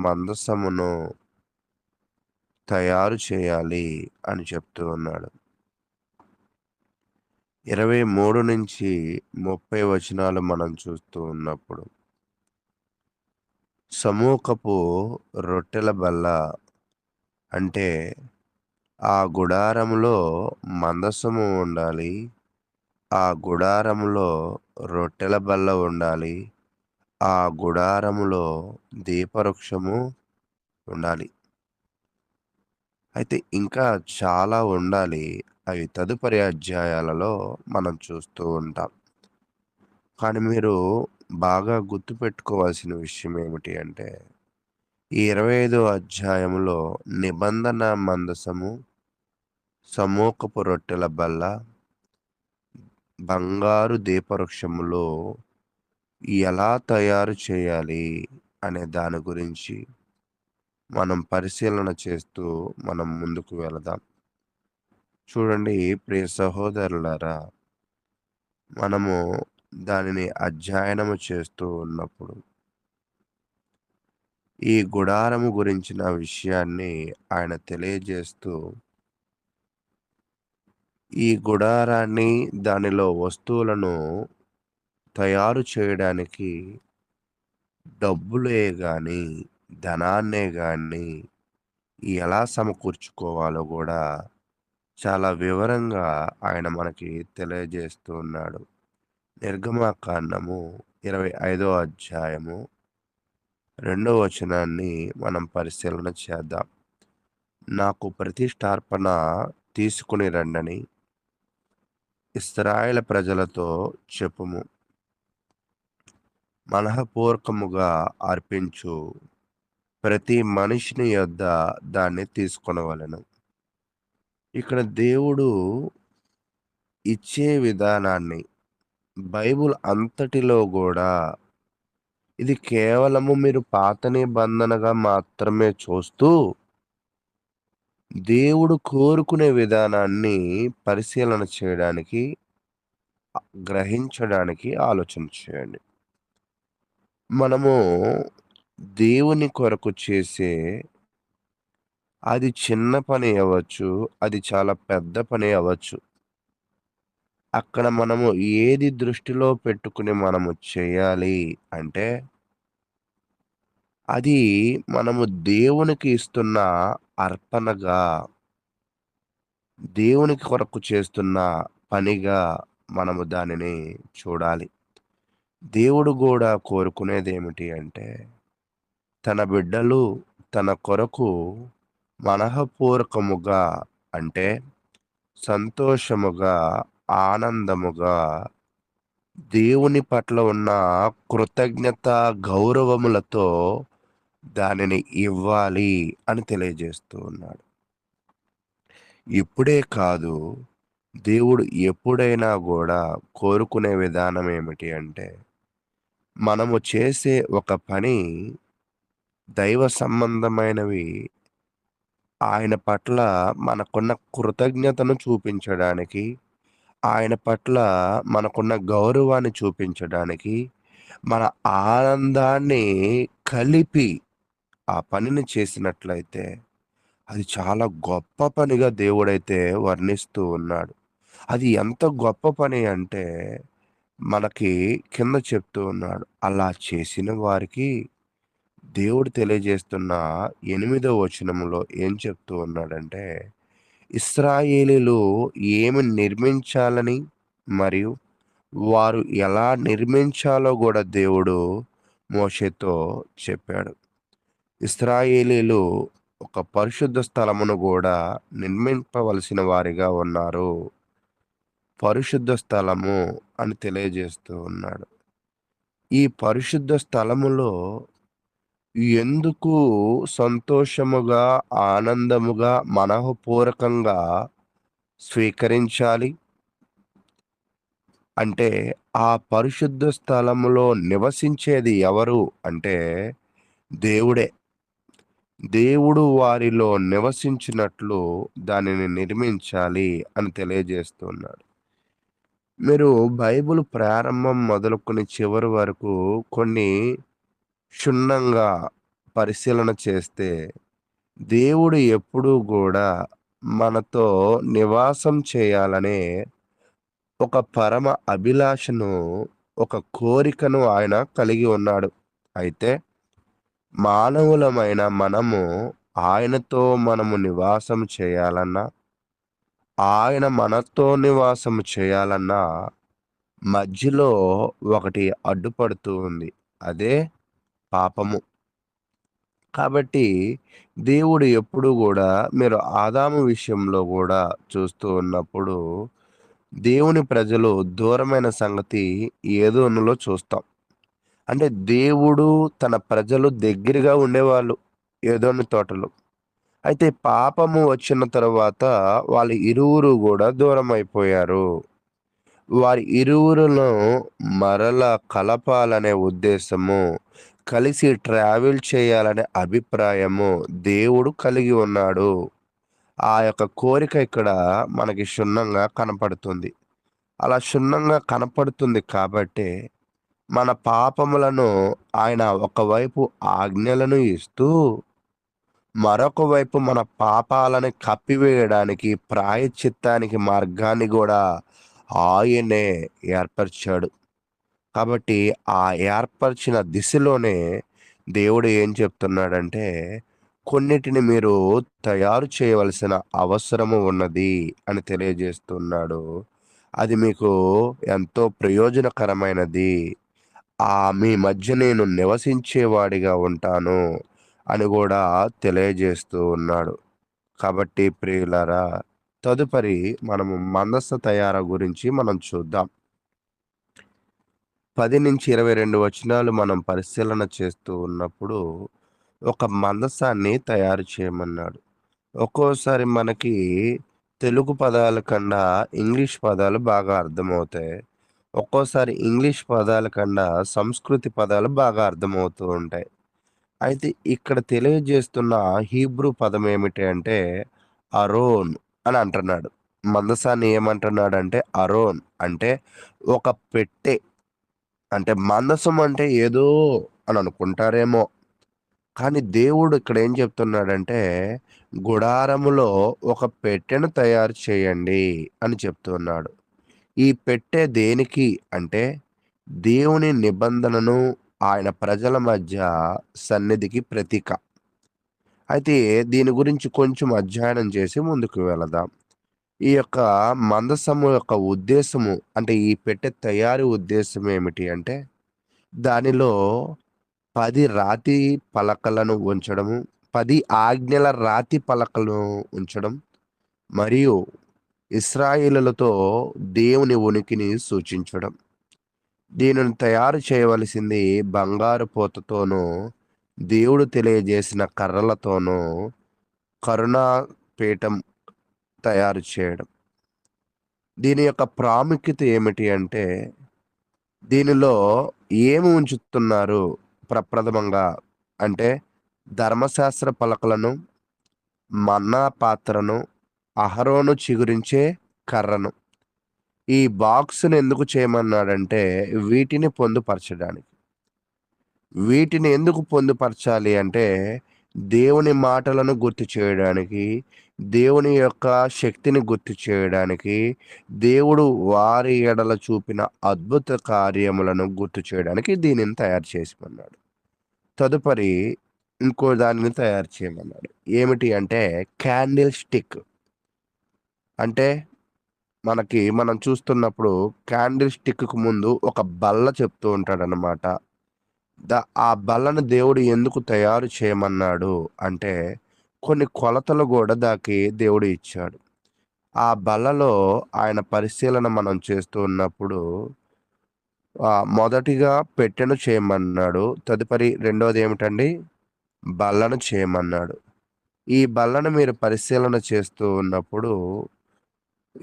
[SPEAKER 6] మందసమును తయారు చేయాలి అని చెప్తూ ఉన్నాడు. 23 నుంచి 30 వచనాలు మనం చూస్తూ ఉన్నప్పుడు సమూహపు రొట్టెల బల్ల, అంటే ఆ గుడారంలో మందసము ఉండాలి, ఆ గుడారంలో రొట్టెల బల్ల ఉండాలి, ఆ గుడారములో దీపవృక్షము ఉండాలి. అయితే ఇంకా చాలా ఉండాలి. అవి తదుపరి అధ్యాయాలలో మనం చూస్తూ ఉంటాం. కానీ మీరు బాగా గుర్తుపెట్టుకోవాల్సిన విషయం ఏమిటి అంటే, ఈ 25వ అధ్యాయంలో నిబంధన మందసము, సమూహపు రొట్టెల బల్ల, బంగారు దీపవృక్షములో ఎలా తయారు చేయాలి అనే దాని గురించి మనం పరిశీలన చేస్తూ మనం ముందుకు వెళదాం. చూడండి ప్రియ సహోదరులారా, మనము దానిని అధ్యయనము చేస్తూ ఉన్నప్పుడు ఈ గుడారము గురించిన విషయాన్ని ఆయన తెలియజేస్తూ, ఈ గుడారాన్ని దానిలో వస్తువులను తయారు చేయడానికి డబ్బులే గాని, ధనాన్నే గాని ఎలా సమకూర్చుకోవాలో గూడా చాలా వివరంగా ఆయన మనకి తెలియజేస్తూ ఉన్నాడు. నిర్గమాకాండము 25వ అధ్యాయము 2వ వచనాన్ని మనం పరిశీలన చేద్దాం. నాకు ప్రతిష్టార్పణ తీసుకుని రండని ఇశ్రాయేలు ప్రజలతో చెప్పుము. మనఃపూర్వకముగా అర్పించు ప్రతి మనిషిని యొద్ద దాన్ని తీసుకొనవలెను. ఇక్కడ దేవుడు ఇచ్చే విధానాన్ని బైబిల్ అంతటిలో గూడా ఇది కేవలము మీరు పాత నిబంధనగా మాత్రమే చూస్తూ, దేవుడు కోరుకునే విధానాన్ని పరిశీలన చేయడానికి, గ్రహించడానికి ఆలోచన చేయండి. మనము దేవుని కొరకు చేసే అది చిన్న పని అవ్వచ్చు, అది చాలా పెద్ద పని అవ్వచ్చు. అక్కడ మనము ఏది దృష్టిలో పెట్టుకుని మనము చేయాలి అంటే, అది మనము దేవునికి ఇస్తున్న అర్పణగా, దేవునికి కొరకు చేస్తున్న పనిగా మనము దానిని చూడాలి. దేవుడు గూడా కోరుకునేదేమిటి అంటే, తన బిడ్డలు తన కొరకు మనఃపూర్వకముగా అంటే సంతోషముగా, ఆనందముగా దేవుని పట్ల ఉన్న కృతజ్ఞత, గౌరవములతో దానిని ఇవ్వాలి అని తెలియజేస్తూ ఉన్నాడు. ఇప్పుడే కాదు, దేవుడు ఎప్పుడైనా గూడా కోరుకునే విధానం ఏమిటి అంటే, మనము చేసే ఒక పని దైవ సంబంధమైనవి ఆయన పట్ల మనకున్న కృతజ్ఞతను చూపించడానికి, ఆయన పట్ల మనకున్న గౌరవాన్ని చూపించడానికి, మన ఆనందాన్ని కలిపి ఆ పనిని చేసినట్లయితే, అది చాలా గొప్ప పనిగా దేవుడైతే వర్ణిస్తూ ఉన్నాడు. అది ఎంత గొప్ప పని అంటే, మనకి కింద చెప్తూ ఉన్నాడు. అలా చేసిన వారికి దేవుడు తెలియజేస్తున్న 8వ వచనంలో ఏం చెప్తూ ఉన్నాడంటే, ఇశ్రాయేలీయులు ఏమి నిర్మించాలని మరియు వారు ఎలా నిర్మించాలో గూడా దేవుడు మోషేతో చెప్పాడు. ఇశ్రాయేలీయులు ఒక పరిశుద్ధ స్థలమును గూడా నిర్మింపవలసిన వారిగా ఉన్నారు. పరిశుద్ధ స్థలము అని తెలియజేస్తూ ఉన్నాడు. ఈ పరిశుద్ధ స్థలములో ఎందుకు సంతోషముగా, ఆనందముగా, మనఃపూర్వకంగా స్వీకరించాలి అంటే, ఆ పరిశుద్ధ స్థలములో నివసించేది ఎవరు అంటే దేవుడే. దేవుడు వారిలో నివసించినట్లు దానిని నిర్మించాలి అని తెలియజేస్తున్నాడు. మీరు బైబిల్ ప్రారంభం మొదలుకొని చివరి వరకు కొన్ని క్షుణ్ణంగా పరిశీలన చేస్తే, దేవుడు ఎప్పుడూ గూడా మనతో నివాసం చేయాలనే ఒక పరమ అభిలాషను, ఒక కోరికను ఆయన కలిగి ఉన్నాడు. అయితే మానవులమైన మనము ఆయనతో మనము నివాసం చేయాలన్నా, ఆయన మనతో నివాసం చేయాలన్నా మధ్యలో ఒకటి అడ్డుపడుతూ ఉంది. అదే పాపము. కాబట్టి దేవుడు ఎప్పుడు కూడా మీరు ఆదాము విషయంలో కూడా చూస్తూ ఉన్నప్పుడు దేవుని ప్రజలు దూరమైన సంగతి ఏదోనులో చూస్తాం. అంటే దేవుడు తన ప్రజలు దగ్గరగా ఉండేవాళ్ళు ఏదోని తోటలో. అయితే పాపము వచ్చిన తర్వాత వాళ్ళు ఇరువురు కూడా దూరం అయిపోయారు. వారి ఇరువురును మరలా కలపాలనే ఉద్దేశము, కలిసి ట్రావెల్ చేయాలనే అభిప్రాయము దేవుడు కలిగి ఉన్నాడు. ఆ యొక్క కోరిక ఇక్కడ మనకి క్షుణ్ణంగా కనపడుతుంది. అలా క్షుణ్ణంగా కనపడుతుంది కాబట్టే మన పాపములను ఆయన ఒకవైపు ఆజ్ఞలను ఇస్తూ, మరొక వైపు మన పాపాలను కప్పివేయడానికి ప్రాయశ్చిత్తానికి మార్గాన్ని గూడా ఆయనే ఏర్పరిచాడు. కాబట్టి ఆ ఏర్పరిచిన దిశలోనే దేవుడు ఏం చెప్తున్నాడంటే, కొన్నిటిని మీరు తయారు చేయవలసిన అవసరము ఉన్నది అని తెలియజేస్తున్నాడు. అది మీకు ఎంతో ప్రయోజనకరమైనది. మీ మధ్య నేను నివసించేవాడిగా ఉంటాను అని గూడా తెలియజేస్తూ ఉన్నాడు. కాబట్టి ప్రియులారా, తదుపరి మనము మందస తయారీ గురించి మనం చూద్దాం. 10-22 వచనాలు మనం పరిశీలన చేస్తూ ఉన్నప్పుడు, ఒక మందసాన్ని తయారు చేయమన్నాడు. ఒక్కోసారి మనకి తెలుగు పదాల కన్నా ఇంగ్లీష్ పదాలు బాగా అర్థమవుతాయి. ఒక్కోసారి ఇంగ్లీష్ పదాల కన్నా సంస్కృతి పదాలు బాగా అర్థమవుతూ ఉంటాయి. అయితే ఇక్కడ తెలియజేస్తున్న హీబ్రూ పదం ఏమిటి అంటే అరోన్ అని అంటున్నాడు. మందసాన్ని ఏమంటున్నాడంటే అరోన్ అంటే ఒక పెట్టె. అంటే మందసం అంటే ఏదో అని అనుకుంటారేమో. కానీ దేవుడు ఇక్కడ ఏం చెప్తున్నాడంటే, గుడారములో ఒక పెట్టెను తయారు చేయండి అని చెప్తున్నాడు. ఈ పెట్టె దేనికి అంటే, దేవుని నిబంధనను ఆయన ప్రజల మధ్య సన్నిధికి ప్రతీక. అయితే దీని గురించి కొంచెం అధ్యయనం చేసి ముందుకు వెళదాం. ఈ యొక్క మందసము యొక్క ఉద్దేశము అంటే ఈ పెట్టె తయారీ ఉద్దేశం ఏమిటి అంటే, దానిలో 10 రాతి పలకలను ఉంచడము, 10 ఆజ్ఞల రాతి పలకలను ఉంచడం మరియు ఇశ్రాయేలులతో దేవుని ఉనికిని సూచించడం. దీనిని తయారు చేయవలసింది బంగారు పోతతోనూ, దేవుడు తెలియజేసిన కర్రలతోనూ, కరుణా పీఠం తయారు చేయడం. దీని యొక్క ప్రాముఖ్యత ఏమిటి అంటే, దీనిలో ఏమి ఉంచుతున్నారు ప్రప్రథమంగా అంటే, ధర్మశాస్త్ర పలకలను, మన్నా పాత్రను, అహరోను చిగురించే కర్రను. ఈ బాక్స్‌ని ఎందుకు చేయమన్నాడంటే, వీటిని పొందుపరచడానికి. వీటిని ఎందుకు పొందుపరచాలి అంటే, దేవుని మాటలను గుర్తు చేయడానికి, దేవుని యొక్క శక్తిని గుర్తు చేయడానికి, దేవుడు వారి ఎడల చూపిన అద్భుత కార్యములను గుర్తు చేయడానికి దీనిని తయారు చేసిమన్నాడు. తదుపరి ఇంకో దానిని తయారు చేయమన్నాడు. ఏమిటి అంటే క్యాండిల్ స్టిక్. అంటే మనం చూస్తున్నప్పుడు క్యాండిల్ స్టిక్‌కు ముందు ఒక బల్ల చెప్తూ ఉంటాడనమాట. ఆ బల్లను దేవుడు ఎందుకు తయారు చేయమన్నాడు అంటే, కొన్ని కొలతలు గూడా దానికి దేవుడు ఇచ్చాడు. ఆ బల్లలో ఆయన పరిశీలన మనం చేస్తూ ఉన్నప్పుడు మొదటిగా పెట్టెను చేయమన్నాడు. తదుపరి రెండోది ఏమిటండి? బల్లను చేయమన్నాడు. ఈ బల్లను మీరు పరిశీలన చేస్తూ ఉన్నప్పుడు,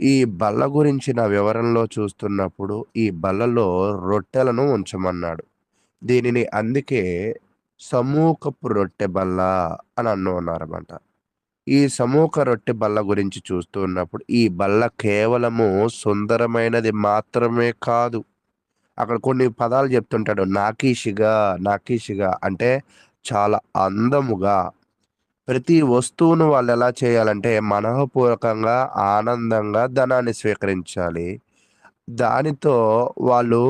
[SPEAKER 6] ఈ బల్ల గురించిన వివరణలో చూస్తున్నప్పుడు, ఈ బల్లలో రొట్టెలను ఉంచమన్నాడు. దీనిని అందుకే సమూకపు రొట్టె బల్ల అని అన్నారన్నమాట. ఈ సమూక రొట్టె బల్ల గురించి చూస్తూ ఉన్నప్పుడు, ఈ బల్ల కేవలము సుందరమైనది మాత్రమే కాదు. అక్కడ కొన్ని పదాలు చెప్తుంటాడు. నాకీషిగా అంటే చాలా అందముగా. ప్రతి వస్తువును వాళ్ళు ఎలా చేయాలంటే మనఃపూర్వకంగా, ఆనందంగా ధనాన్ని స్వీకరించాలి. దానితో వాళ్ళు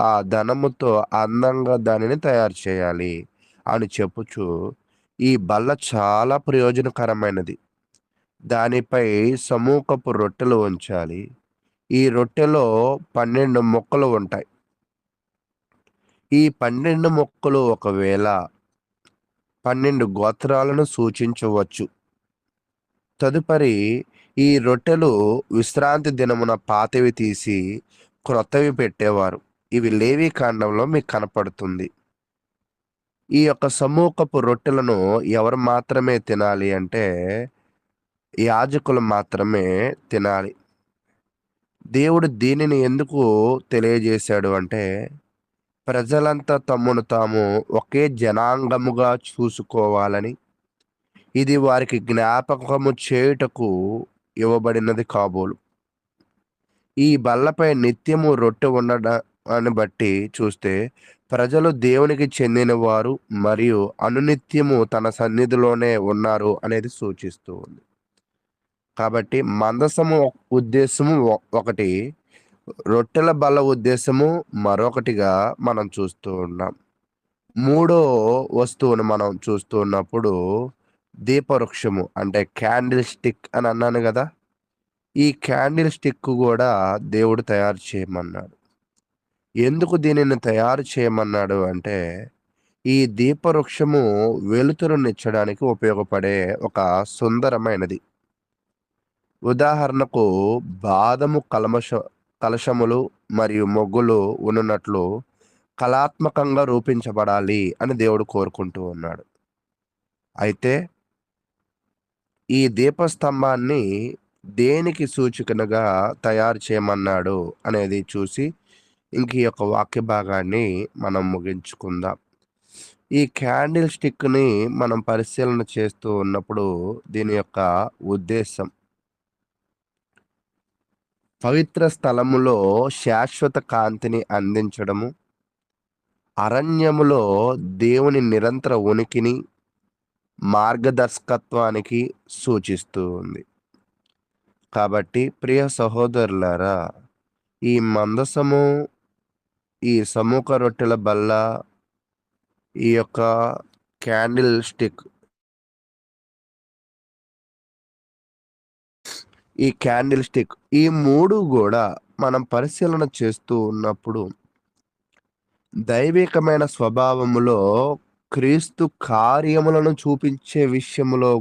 [SPEAKER 6] ఆ ధనముతో అందంగా దానిని తయారు చేయాలి అని చెప్పుచు, ఈ బల్ల చాలా ప్రయోజనకరమైనది. దానిపై సమూకపు రొట్టెలు ఉంచాలి. ఈ రొట్టెలో 12 ముక్కలు ఉంటాయి. ఈ 12 ముక్కలు ఒకవేళ 12 గోత్రాలను సూచించవచ్చు. తదుపరి ఈ రొట్టెలు విశ్రాంతి దినమున పాతవి తీసి క్రొత్తవి పెట్టేవారు. ఇవి లేవి కాండంలో మీకు కనపడుతుంది. ఈ యొక్క సమూహపు రొట్టెలను ఎవరు మాత్రమే తినాలి అంటే యాజకులు మాత్రమే తినాలి. దేవుడు దీనిని ఎందుకు తెలియజేశాడు అంటే ప్రజలంతా తమ్మును తాము ఒకే జనాంగముగా చూసుకోవాలని, ఇది వారికి జ్ఞాపకము చేయుటకు ఇవ్వబడినది కాబోలు. ఈ బల్లపై నిత్యము రొట్టె ఉండడాన్ని బట్టి చూస్తే ప్రజలు దేవునికి చెందిన వారు మరియు అనునిత్యము తన సన్నిధిలోనే ఉన్నారు అనేది సూచిస్తూ ఉంది. కాబట్టి మందసము ఉద్దేశము ఒకటి, రొట్టెల బల్ల ఉద్దేశము మరొకటిగా మనం చూస్తూ ఉన్నాం. మూడో వస్తువును మనం చూస్తూ ఉన్నప్పుడు దీపవృక్షము అంటే క్యాండిల్ స్టిక్ అని అన్నాను కదా. ఈ క్యాండిల్ స్టిక్ కూడా దేవుడు తయారు చేయమన్నాడు. ఎందుకు దీనిని తయారు చేయమన్నాడు అంటే ఈ దీపవృక్షము వెలుతురునిచ్చడానికి ఉపయోగపడే ఒక సుందరమైనది. ఉదాహరణకు బాదము కలశములు మరియు మొగ్గులు ఉన్నట్లు కళాత్మకంగా రూపించబడాలి అని దేవుడు కోరుకుంటూ ఉన్నాడు. అయితే ఈ దీపస్తంభాన్ని దేనికి సూచికనుగా తయారు చేయమన్నాడు అనేది చూసి ఇంక ఈ యొక్క వాక్య భాగాన్ని మనం ముగించుకుందాం. ఈ క్యాండిల్ స్టిక్ని మనం పరిశీలన చేస్తూ ఉన్నప్పుడు దీని యొక్క ఉద్దేశం పవిత్ర స్థలములో శాశ్వత కాంతిని అందించడము, అరణ్యములో దేవుని నిరంతర ఉనికిని, మార్గదర్శకత్వానికి సూచిస్తూ ఉంది. కాబట్టి ప్రియ సహోదరులారా, ఈ మందసము, ఈ సమూహ రొట్టెల బల్ల, ఈ యొక్క క్యాండిల్ స్టిక్, ఈ క్యాండిల్ స్టిక్, ఈ మూడు కూడా మనం పరిశీలన చేస్తూ ఉన్నప్పుడు దైవికమైన స్వభావములో క్రీస్తు కార్యములను చూపించే విషయములో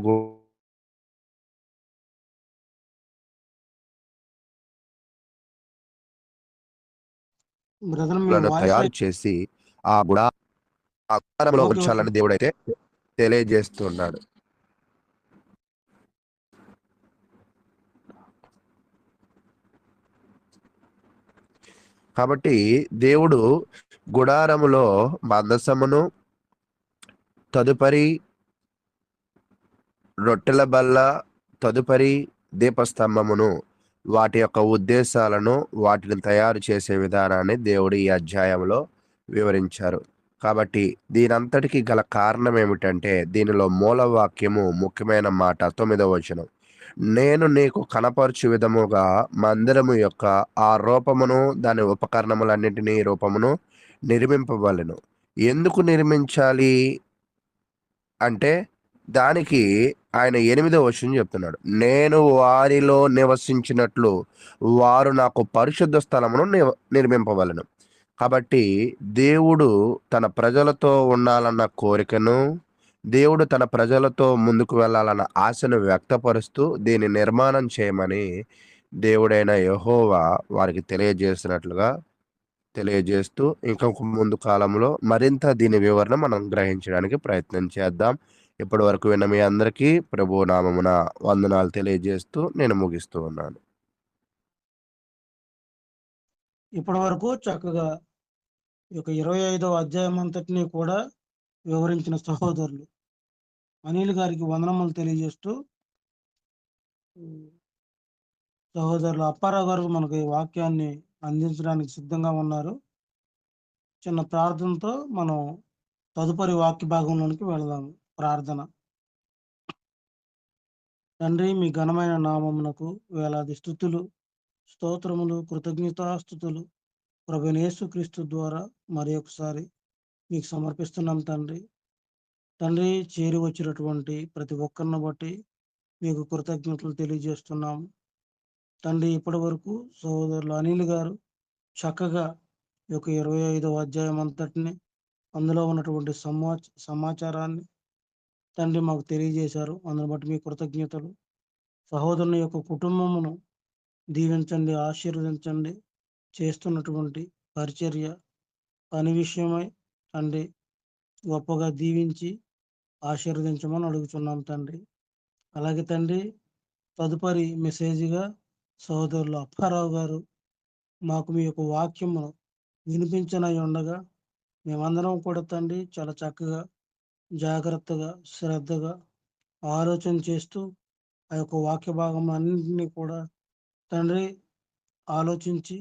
[SPEAKER 1] బ్రదర్ మీ వాయిస్
[SPEAKER 6] తయారు చేసి ఆ గుడారంలో
[SPEAKER 1] ఓకే,
[SPEAKER 6] ఉంచాలని దేవుడైతే తెలియజేస్తున్నాడు. కాబట్టి దేవుడు గుడారములో మందసమును, తదుపరి రొట్టెల బల్ల, తదుపరి దీపస్తంభమును, వాటి యొక్క ఉద్దేశాలను, వాటిని తయారు చేసే విధానాన్ని దేవుడు ఈ అధ్యాయంలో వివరించారు. కాబట్టి దీనంతటికి గల కారణం ఏమిటంటే దీనిలో మూలవాక్యము ముఖ్యమైన మాట 9వ వచనం, నేను నీకు కనపరచు విధముగా మందిరము యొక్క ఆ రూపమును దాని ఉపకరణములన్నింటినీ రూపమును నిర్మింపవలెను. ఎందుకు నిర్మించాలి అంటే దానికి ఆయన 8వ వచనం చెప్తున్నాడు, నేను వారిలో నివసించినట్లు వారు నాకు పరిశుద్ధ స్థలమును నిర్మింపవలెను. కాబట్టి దేవుడు తన ప్రజలతో ఉండాలన్న కోరికను, దేవుడు తన ప్రజలతో ముందుకు వెళ్ళాలన్న ఆశను వ్యక్తపరుస్తూ దీన్ని నిర్మాణం చేయమని దేవుడైన యెహోవా వారికి తెలియజేస్తూ ఇంకా ముందు కాలంలో మరింత దీని వివరణ మనం గ్రహించడానికి ప్రయత్నం చేద్దాం. ఇప్పటి వరకు విన్న మీ అందరికీ ప్రభువు నామమున వందనాలు తెలియజేస్తూ నేను ముగిస్తూ ఉన్నాను.
[SPEAKER 1] ఇప్పటి వరకు చక్కగా ఈ యొక్క 25వ అధ్యాయం అంతటినీ కూడా వివరించిన సహోదరులు అనిల్ గారికి వందనములు తెలియజేస్తూ, సహోదరులు అప్పారావు గారు మనకు ఈ వాక్యాన్ని అందించడానికి సిద్ధంగా ఉన్నారు. చిన్న ప్రార్థనతో మనం తదుపరి వాక్య భాగంలోనికి వెళదాము. ప్రార్థన. తండ్రి, మీ ఘనమైన నామమునకు వేలాది స్తుతులు, స్తోత్రములు, కృతజ్ఞతాస్తుతులు ప్రభువైన యేసుక్రీస్తు ద్వారా మరి ఒకసారి మీకు సమర్పిస్తున్నాం తండ్రి. తండ్రి, చేరి వచ్చినటువంటి ప్రతి ఒక్కరిని బట్టి మీకు కృతజ్ఞతలు తెలియజేస్తున్నాము తండ్రి. ఇప్పటి వరకు సహోదరులు అనిల్ గారు చక్కగా ఈ యొక్క 25వ అధ్యాయం అంతటిని, అందులో ఉన్నటువంటి సమాచారాన్ని తండ్రి మాకు తెలియజేశారు. అందుని బట్టి మీ కృతజ్ఞతలు. సహోదరుని యొక్క కుటుంబమును దీవించండి, ఆశీర్వదించండి. చేస్తున్నటువంటి పరిచర్య, పని విషయమై తండ్రి గొప్పగా దీవించి ఆశీర్వదించమని అడుగుచున్నాం తండ్రి. అలాగే తండ్రి తదుపరి మెసేజ్‌గా సహోదరులు అప్పారావు గారు మాకు మీ యొక్క వాక్యమును వినిపించనయుండగా మేమందరం కూడా తండ్రి చాలా చక్కగా, జాగ్రత్తగా, శ్రద్ధగా ఆలోచన చేస్తూ ఆ యొక్క వాక్య భాగం అన్నింటినీ కూడా తండ్రి ఆలోచించి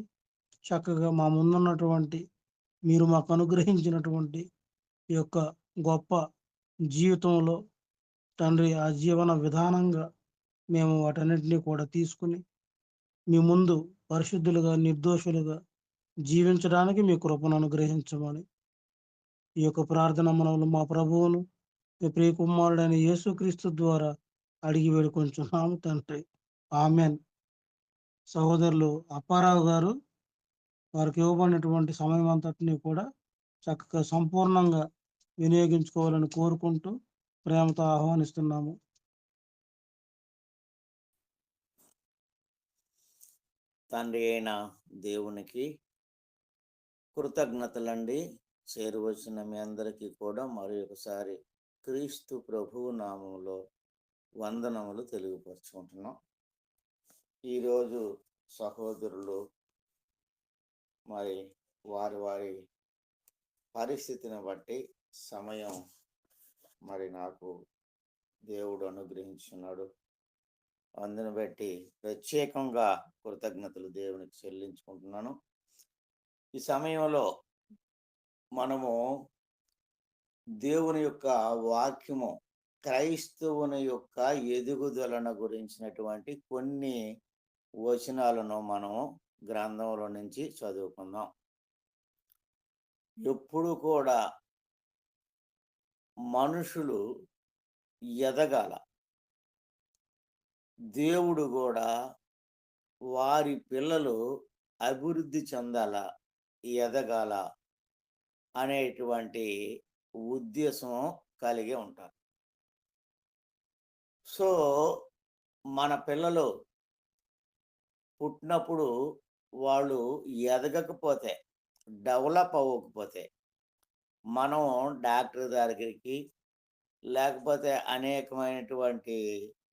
[SPEAKER 1] చక్కగా మా ముందున్నటువంటి మీరు మాకు అనుగ్రహించినటువంటి ఈ యొక్క గొప్ప జీవితంలో తండ్రి ఆ జీవన విధానంగా మేము వాటన్నిటిని కూడా తీసుకుని మీ ముందు పరిశుద్ధులుగా, నిర్దోషులుగా జీవించడానికి మీ కృపను అనుగ్రహించమని ఈ యొక్క ప్రార్థన మనవులు మా ప్రభువును మీ ప్రియ కుమారుడైన యేసుక్రీస్తు ద్వారా అడిగి వేడుకొంచున్నాము తండ్రి. ఆమెన్. సహోదరులు అప్పారావు గారు వారికి ఇవ్వబడినటువంటి సమయం అంతటిని కూడా చక్కగా సంపూర్ణంగా వినియోగించుకోవాలని కోరుకుంటూ ప్రేమతో ఆహ్వానిస్తున్నాము.
[SPEAKER 7] తండ్రి అయిన దేవునికి కృతజ్ఞతలండి. చేరువచ్చిన మీ అందరికీ కూడా మరి ఒకసారి క్రీస్తు ప్రభువు నామములో వందనములు తెలియపరుచుకుంటున్నాం. ఈరోజు సహోదరులు మరి వారి పరిస్థితిని బట్టి సమయం మరి నాకు దేవుడు అనుగ్రహించున్నాడు. అందుని బట్టి ప్రత్యేకంగా కృతజ్ఞతలు దేవునికి చెల్లించుకుంటున్నాను. ఈ సమయంలో మనము దేవుని యొక్క వాక్యము, క్రైస్తవుని యొక్క ఎదుగుదలను గురించినటువంటి కొన్ని వచనాలను మనము గ్రంథంలో నుంచి చదువుకుందాం. ఎప్పుడు కూడా మనుషులు ఎదగాల, దేవుడు కూడా వారి పిల్లలు అభివృద్ధి చెందాల, ఎదగాల అనేటువంటి ఉద్దేశం కలిగి ఉంటారు. సో మన పిల్లలు పుట్టినప్పుడు వాళ్ళు ఎదగకపోతే, డెవలప్ అవ్వకపోతే మనం డాక్టర్ దగ్గరికి లేకపోతే అనేకమైనటువంటి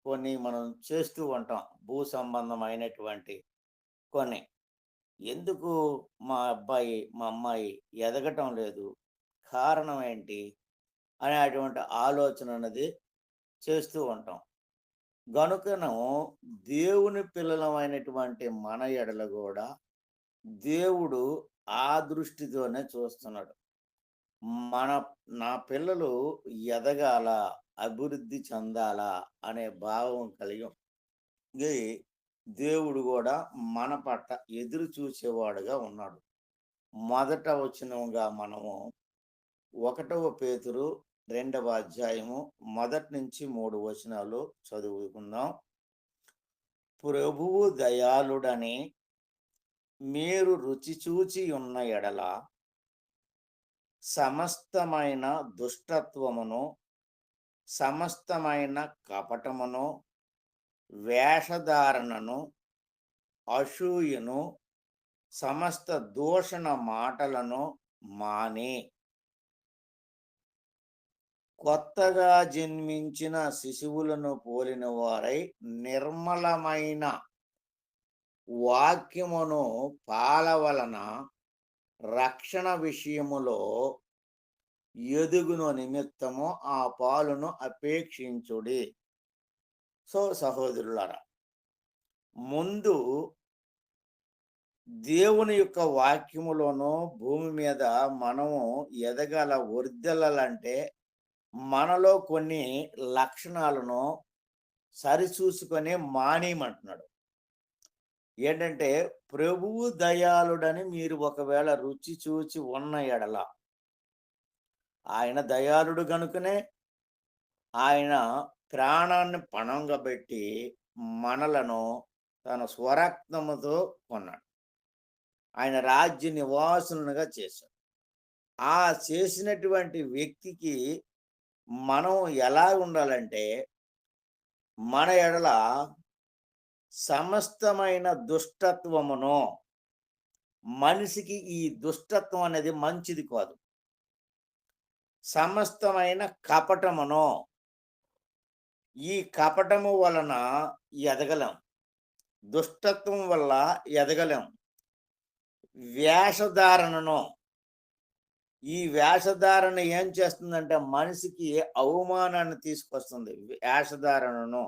[SPEAKER 7] కొన్ని మనం చేస్తూ ఉంటాం, భూ సంబంధమైనటువంటి కొన్ని. ఎందుకు మా అబ్బాయి మా అమ్మాయి ఎదగటం లేదు, కారణం ఏంటి అనేటువంటి ఆలోచన అనేది చేస్తూ ఉంటాం. గనుకను దేవుని పిల్లలమైనటువంటి మన ఎడల కూడా దేవుడు ఆ దృష్టితోనే చూస్తున్నాడు. నా పిల్లలు ఎదగాల, అభివృద్ధి చెందాలా అనే భావం కలిగి దేవుడు కూడా మన పట్ల ఎదురు చూసేవాడుగా ఉన్నాడు. మొదట వచనంగా మనము 1వ పేతురు 2వ అధ్యాయము 1-3 వచనాలు చదువుకుందాం. ప్రభువు దయాళుడని మీరు రుచి చూచి ఉన్న ఎడల సమస్తమైన దుష్టత్వమును, సమస్తమైన కపటమును, వేషధారణను, అసూయను, సమస్త దూషణ మాటలను మాని కొత్తగా జన్మించిన శిశువులను పోలిన వారై నిర్మలమైన వాక్యమును పాల వలన రక్షణ విషయములో ఎదుగును నిమిత్తము ఆ పాలును అపేక్షించుడి. సో సహోదరులారా, ముందు దేవుని యొక్క వాక్యములోనూ భూమి మీద మనము ఎదగాల, వర్ధిల్లాలంటే మనలో కొన్ని లక్షణాలను సరిచూసుకొని మానేయమంటున్నాడు. ఏంటంటే, ప్రభువు దయాళుడని మీరు ఒకవేళ రుచి చూచి ఉన్న ఎడల, ఆయన దయాళుడు కనుకనే ఆయన ప్రాణాన్ని పణంగా పెట్టి మనలను తన స్వరక్తముతో కొన్నాడు. ఆయన రాజ్య నివాసులుగా చేశాడు. ఆ చేసినటువంటి వ్యక్తికి మనం ఎలా ఉండాలంటే మన ఎడల సమస్తమైన దుష్టత్వమును, మనిషికి ఈ దుష్టత్వం అనేది మంచిది కాదు. సమస్తమైన కపటమును, ఈ కపటము వలన ఎదగలేం, దుష్టత్వం వల్ల ఎదగలేం. వేషధారణను, ఈ వేషధారణ ఏం చేస్తుందంటే మనిషికి అవమానాన్ని తీసుకొస్తుంది. వేషధారణను,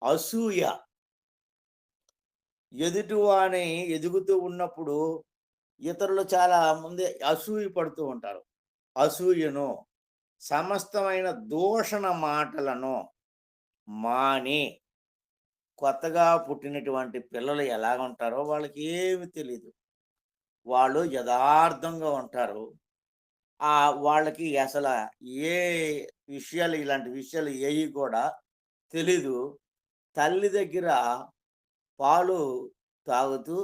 [SPEAKER 7] అసూయ, ఎదుటివాని ఎదుగుతూ ఉన్నప్పుడు ఇతరులు చాలా ముందే అసూయ పడుతూ ఉంటారు. అసూయను, సమస్తమైన దూషణ మాటలను మాని, కొత్తగా పుట్టినటువంటి పిల్లలు ఎలాగుంటారో వాళ్ళకి ఏమి తెలీదు. వాళ్ళు యథార్థంగా ఉంటారు. వాళ్ళకి అసలు ఏ విషయాలు, ఇలాంటి విషయాలు ఏవి కూడా తెలీదు. తల్లి దగ్గర పాలు తాగుతూ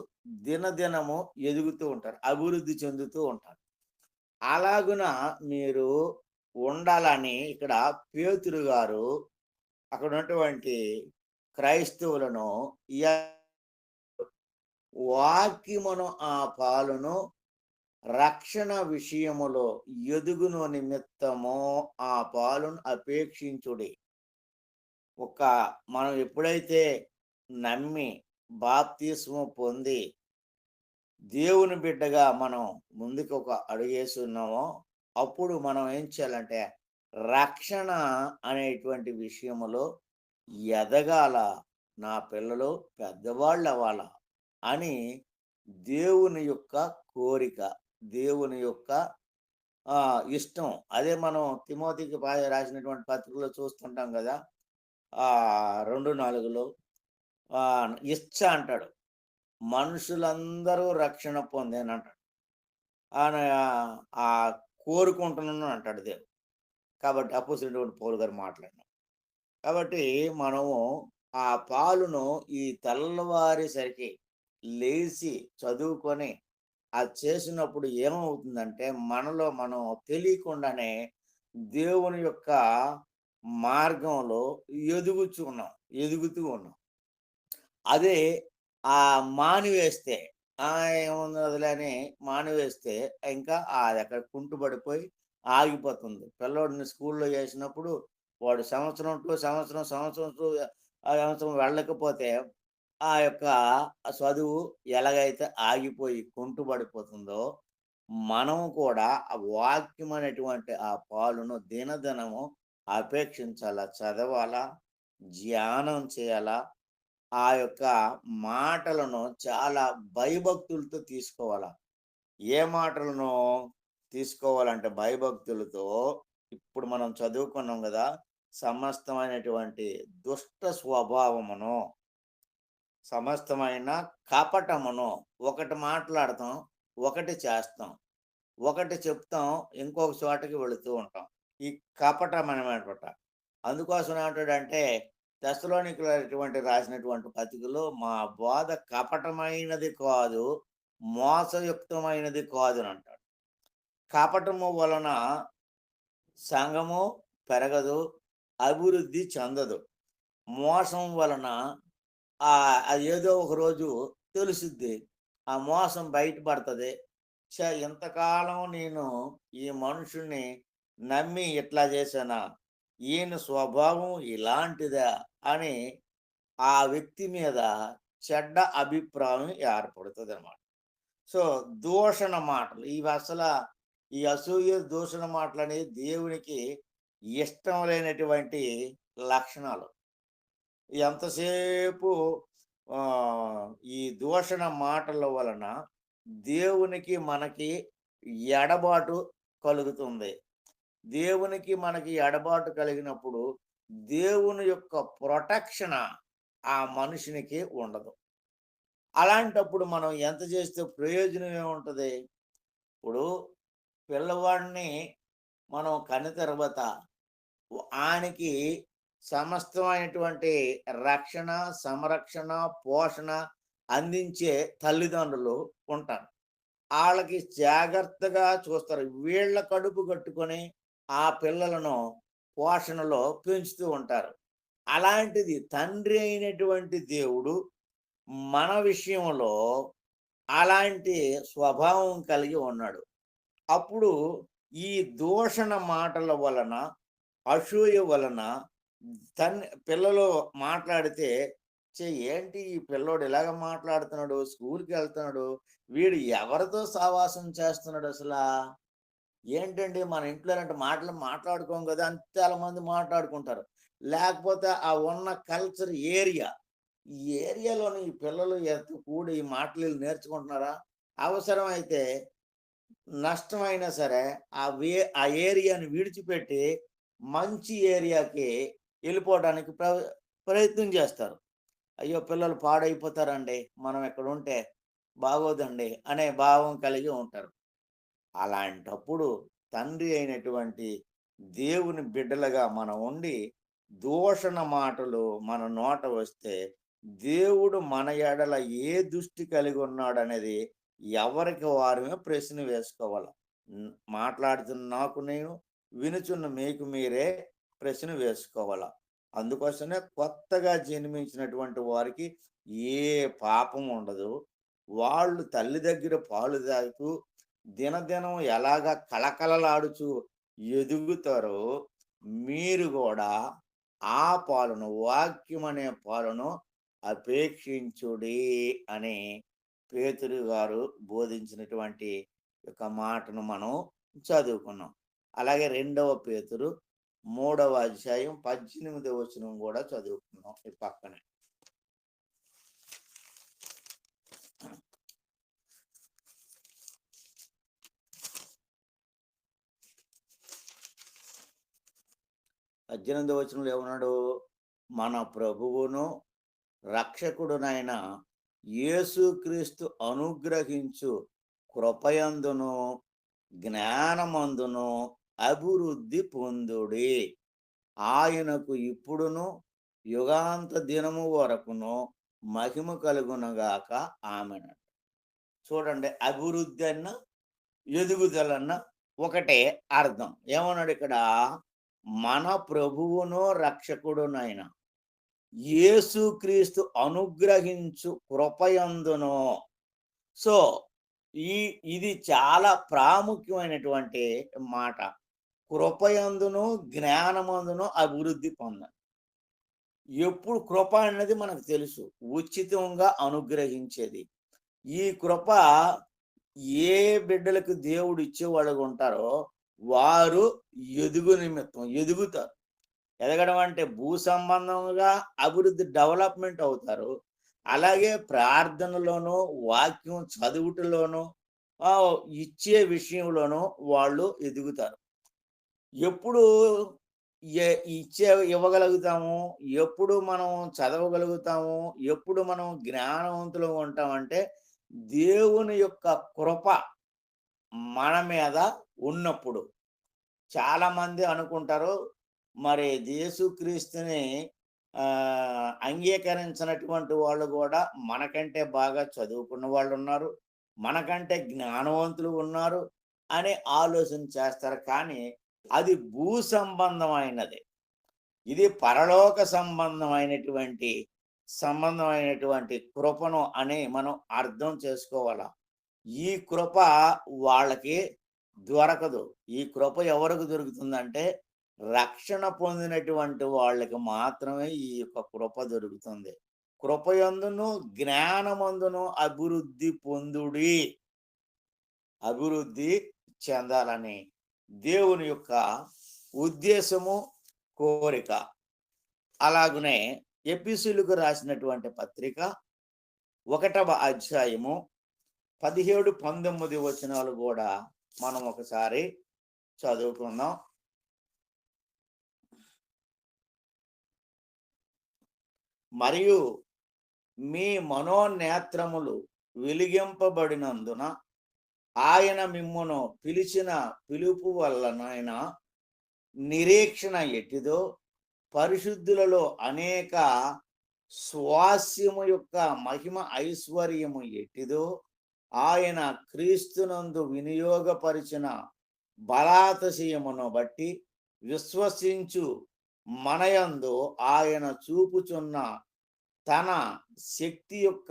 [SPEAKER 7] దినదినము ఎదుగుతూ ఉంటారు, అభివృద్ధి చెందుతూ ఉంటారు. అలాగున మీరు ఉండాలని ఇక్కడ పేతురు గారు అక్కడ ఉన్నటువంటి క్రైస్తవులను వాక్యమును ఆ పాలును రక్షణ విషయములో ఎదుగును నిమిత్తము ఆ పాలును అపేక్షించుడి. మనం ఎప్పుడైతే నమ్మి బాప్తిస్మం పొంది దేవుని బిడ్డగా మనం ముందుకు ఒక అడుగేసి ఉన్నామో అప్పుడు మనం ఏం చేయాలంటే రక్షణ అనేటువంటి విషయములో ఎదగాల, నా పిల్లలు పెద్దవాళ్ళు అవ్వాలా అని దేవుని యొక్క కోరిక, దేవుని యొక్క ఇష్టం. అదే మనం తిమోతికి రాసినటువంటి పత్రికలో చూస్తుంటాం కదా, 2:4లో ఇచ్చ అంటాడు, మనుషులందరూ రక్షణ పొందేనంటాడు. ఆ కోరుకుంటున్నాను అంటాడు దేవుడు. కాబట్టి అపోస్తలుడైన పౌలు గారు మాట్లాడినాం. కాబట్టి మనము ఆ పాలును ఈ తెల్లవారేసరికి లేచి చదువుకొని అది చేసినప్పుడు ఏమవుతుందంటే మనలో మనం తెలియకుండానే దేవుని యొక్క మార్గంలో ఎదుగుతూ ఉన్నాం. అదే మానివేస్తే ఏమున్నదిలేని మానివేస్తే ఇంకా అది అక్కడ కుంటుపడిపోయి ఆగిపోతుంది. పిల్లోడిని స్కూల్లో వేసినప్పుడు వాడు సంవత్సరం వెళ్ళకపోతే ఆ యొక్క చదువు ఎలాగైతే ఆగిపోయి కుంటుపడిపోతుందో మనం కూడా ఆ వాక్యం అనేటువంటి ఆ పాలును దినదినము అపేక్షించాలా, చదవాలా, ధ్యానం చేయాలా. ఆ యొక్క మాటలను చాలా భయభక్తులతో తీసుకోవాలా. ఏ మాటలను తీసుకోవాలంటే భయభక్తులతో ఇప్పుడు మనం చదువుకున్నాం కదా, సమస్తమైనటువంటి దుష్ట స్వభావమును, సమస్తమైన కపటమును, ఒకటి మాట్లాడతాం, ఒకటి చేస్తాం, ఒకటి చెప్తాం, ఇంకొక చోటకి వెళుతూ ఉంటాం. ఈ కపటం అనమాట. అందుకోసం ఏమంటాడంటే తెస్సలోనికైనటువంటి రాసినటువంటి పత్రికలో మా బోధ కపటమైనది కాదు, మోసయుక్తమైనది కాదు అని అంటాడు. కపటము వలన సంఘము పెరగదు, అభివృద్ధి చెందదు. మోసం వలన అది ఏదో ఒక రోజు తెలుసుద్ది, ఆ మోసం బయటపడుతుంది. ఇంతకాలం నేను ఈ మనుషుల్ని నమ్మి ఇట్లా చేశానా, ఈయన స్వభావం ఇలాంటిదా అని ఆ వ్యక్తి మీద చెడ్డ అభిప్రాయం ఏర్పడుతుంది అన్నమాట. సో దూషణ మాటలు ఇవి అసలు ఈ అసూయ దూషణ మాటలు అనేది దేవునికి ఇష్టం లేనటువంటి లక్షణాలు. ఎంతసేపు ఈ దూషణ మాటల వలన దేవునికి మనకి ఎడబాటు కలుగుతుంది. దేవునికి మనకి ఎడబాటు కలిగినప్పుడు దేవుని యొక్క ప్రొటెక్షన్ ఆ మనిషినికి ఉండదు. అలాంటప్పుడు మనం ఎంత చేస్తే ప్రయోజనం ఏముంటుంది? ఇప్పుడు పిల్లవాడిని మనం కన్న తర్వాత ఆయనకి సమస్తమైనటువంటి రక్షణ, సంరక్షణ, పోషణ అందించే తల్లిదండ్రులు ఉంటారు. వాళ్ళకి జాగ్రత్తగా చూస్తారు. వీళ్ళ కడుపు కట్టుకొని ఆ పిల్లలను పోషణలో పెంచుతూ ఉంటారు. అలాంటిది తండ్రి అయినటువంటి దేవుడు మన విషయంలో అలాంటి స్వభావం కలిగి ఉన్నాడు. అప్పుడు ఈ దూషణ మాటల వలన, అసూయ వలన పిల్లలు మాట్లాడితే, ఏంటి ఈ పిల్లోడు ఇలాగ మాట్లాడుతున్నాడు, స్కూల్కి వెళ్తున్నాడు, వీడు ఎవరితో సావాసం చేస్తున్నాడు అసలా, ఏంటండి మన ఇంట్లో ఇలాంటి మాటలు మాట్లాడుకోం కదా అని చాలా మంది మాట్లాడుకుంటారు. లేకపోతే ఆ ఉన్న కల్చర్ ఏరియా, ఈ ఏరియాలోని ఈ పిల్లలు కూడి ఈ మాటలు నేర్చుకుంటున్నారా? అవసరమైతే నష్టమైనా సరే ఆ ఏరియాని విడిచిపెట్టి మంచి ఏరియాకి వెళ్ళిపోవడానికి ప్రయత్నం చేస్తారు. అయ్యో పిల్లలు పాడైపోతారండి, మనం ఎక్కడ ఉంటే బాగోదండి అనే భావం కలిగి ఉంటారు. అలాంటప్పుడు తండ్రి అయినటువంటి దేవుని బిడ్డలుగా మనం ఉండి దూషణ మాటలు మన నోట వస్తే దేవుడు మన ఎడల ఏ దృష్టి కలిగి ఉన్నాడు అనేది ఎవరికి వారమే ప్రశ్న వేసుకోవాలి. మాట్లాడుతున్న నాకు నేను, వినుచున్న మీకు మీరే ప్రశ్న వేసుకోవాలా. అందుకోసమే కొత్తగా జన్మించినటువంటి వారికి ఏ పాపం ఉండదు. వాళ్ళు తల్లి దగ్గర పాలు తాగుతూ దినదినం ఎలాగా కళకళలాడుచు ఎదుగుతారో మీరు కూడా ఆ పాలను, వాక్యం అనే పాలను అపేక్షించుడి అని పేతురు గారు బోధించినటువంటి యొక్క మాటను మనం చదువుకున్నాం. అలాగే 2వ పేతురు 3వ అధ్యాయం 18వ వచనం కూడా చదువుకున్నాం ఈ పక్కనే. పద్దెనిమిదవ వచనంలో ఏమన్నాడు? మన ప్రభువును రక్షకుడునైన యేసుక్రీస్తు అనుగ్రహించు కృపయందును జ్ఞానమందును అభివృద్ధి పొందుడి. ఆయనకు ఇప్పుడును యుగాంత దినము వరకును మహిమ కలుగునగాక ఆమెన్. చూడండి, అభివృద్ధి అన్న ఎదుగుదలన్న ఒకటే అర్థం. ఏమన్నాడు ఇక్కడ? మన ప్రభువును రక్షకుడునైన యేసుక్రీస్తు అనుగ్రహించు కృపయందును. సో ఇది చాలా ప్రాముఖ్యమైనటువంటి మాట. కృపయందును జ్ఞానమందును అభివృద్ధి పొందాలి. ఎప్పుడు కృప అనేది మనకు తెలుసు, ఉచితంగా అనుగ్రహించేది. ఈ కృప ఏ బిడ్డలకు దేవుడు ఇచ్చేవాళ్ళు ఉంటారో వారు ఎదుగుతారు. ఎదగడం అంటే భూ సంబంధంగా అభివృద్ధి, డెవలప్మెంట్ అవుతారు. అలాగే ప్రార్థనలోనూ వాక్యం చదువుటలోనూ ఇచ్చే విషయంలోనూ వాళ్ళు ఎదుగుతారు. ఎప్పుడు ఇవ్వగలుగుతాము, ఎప్పుడు మనం చదవగలుగుతాము, ఎప్పుడు మనం జ్ఞానవంతులు ఉంటామంటే దేవుని యొక్క కృప మన మీద ఉన్నప్పుడు. చాలా మంది అనుకుంటారు, మరి యేసుక్రీస్తుని అంగీకరించినటువంటి వాళ్ళు కూడా మనకంటే బాగా చదువుకున్న వాళ్ళు ఉన్నారు, మనకంటే జ్ఞానవంతులు ఉన్నారు అని ఆలోచన చేస్తారు. కానీ అది భూ సంబంధమైనది, ఇది పరలోక సంబంధమైనటువంటి కృపను అని మనం అర్థం చేసుకోవాలా. ఈ కృప వాళ్ళకి దొరకదు. ఈ కృప ఎవరికి దొరుకుతుందంటే రక్షణ పొందినటువంటి వాళ్ళకి మాత్రమే ఈ యొక్క కృప దొరుకుతుంది. కృపయందును జ్ఞానమందును అభివృద్ధి పొందుడి, అభివృద్ధి చెందాలని దేవుని యొక్క ఉద్దేశము, కోరిక. అలాగనే ఎఫెసీయులకు రాసినటువంటి పత్రిక 1వ అధ్యాయము 17-19 వచనాలు కూడా మనం ఒకసారి చదువుకుందాం. మరియు మీ మనోనేత్రములు వెలిగింపబడినందున ఆయన మిమ్మును పిలిచిన పిలుపు వలనైనా నిరీక్షణ ఎట్టిదో, పరిశుద్ధులలో అనేక స్వాస్యము యొక్క మహిమ ఐశ్వర్యము ఎట్టిదో, ఆయన క్రీస్తునందు వినియోగపరిచిన బలాతిశయమును బట్టి విశ్వసించు మనయందు ఆయన చూపుచున్న తన శక్తి యొక్క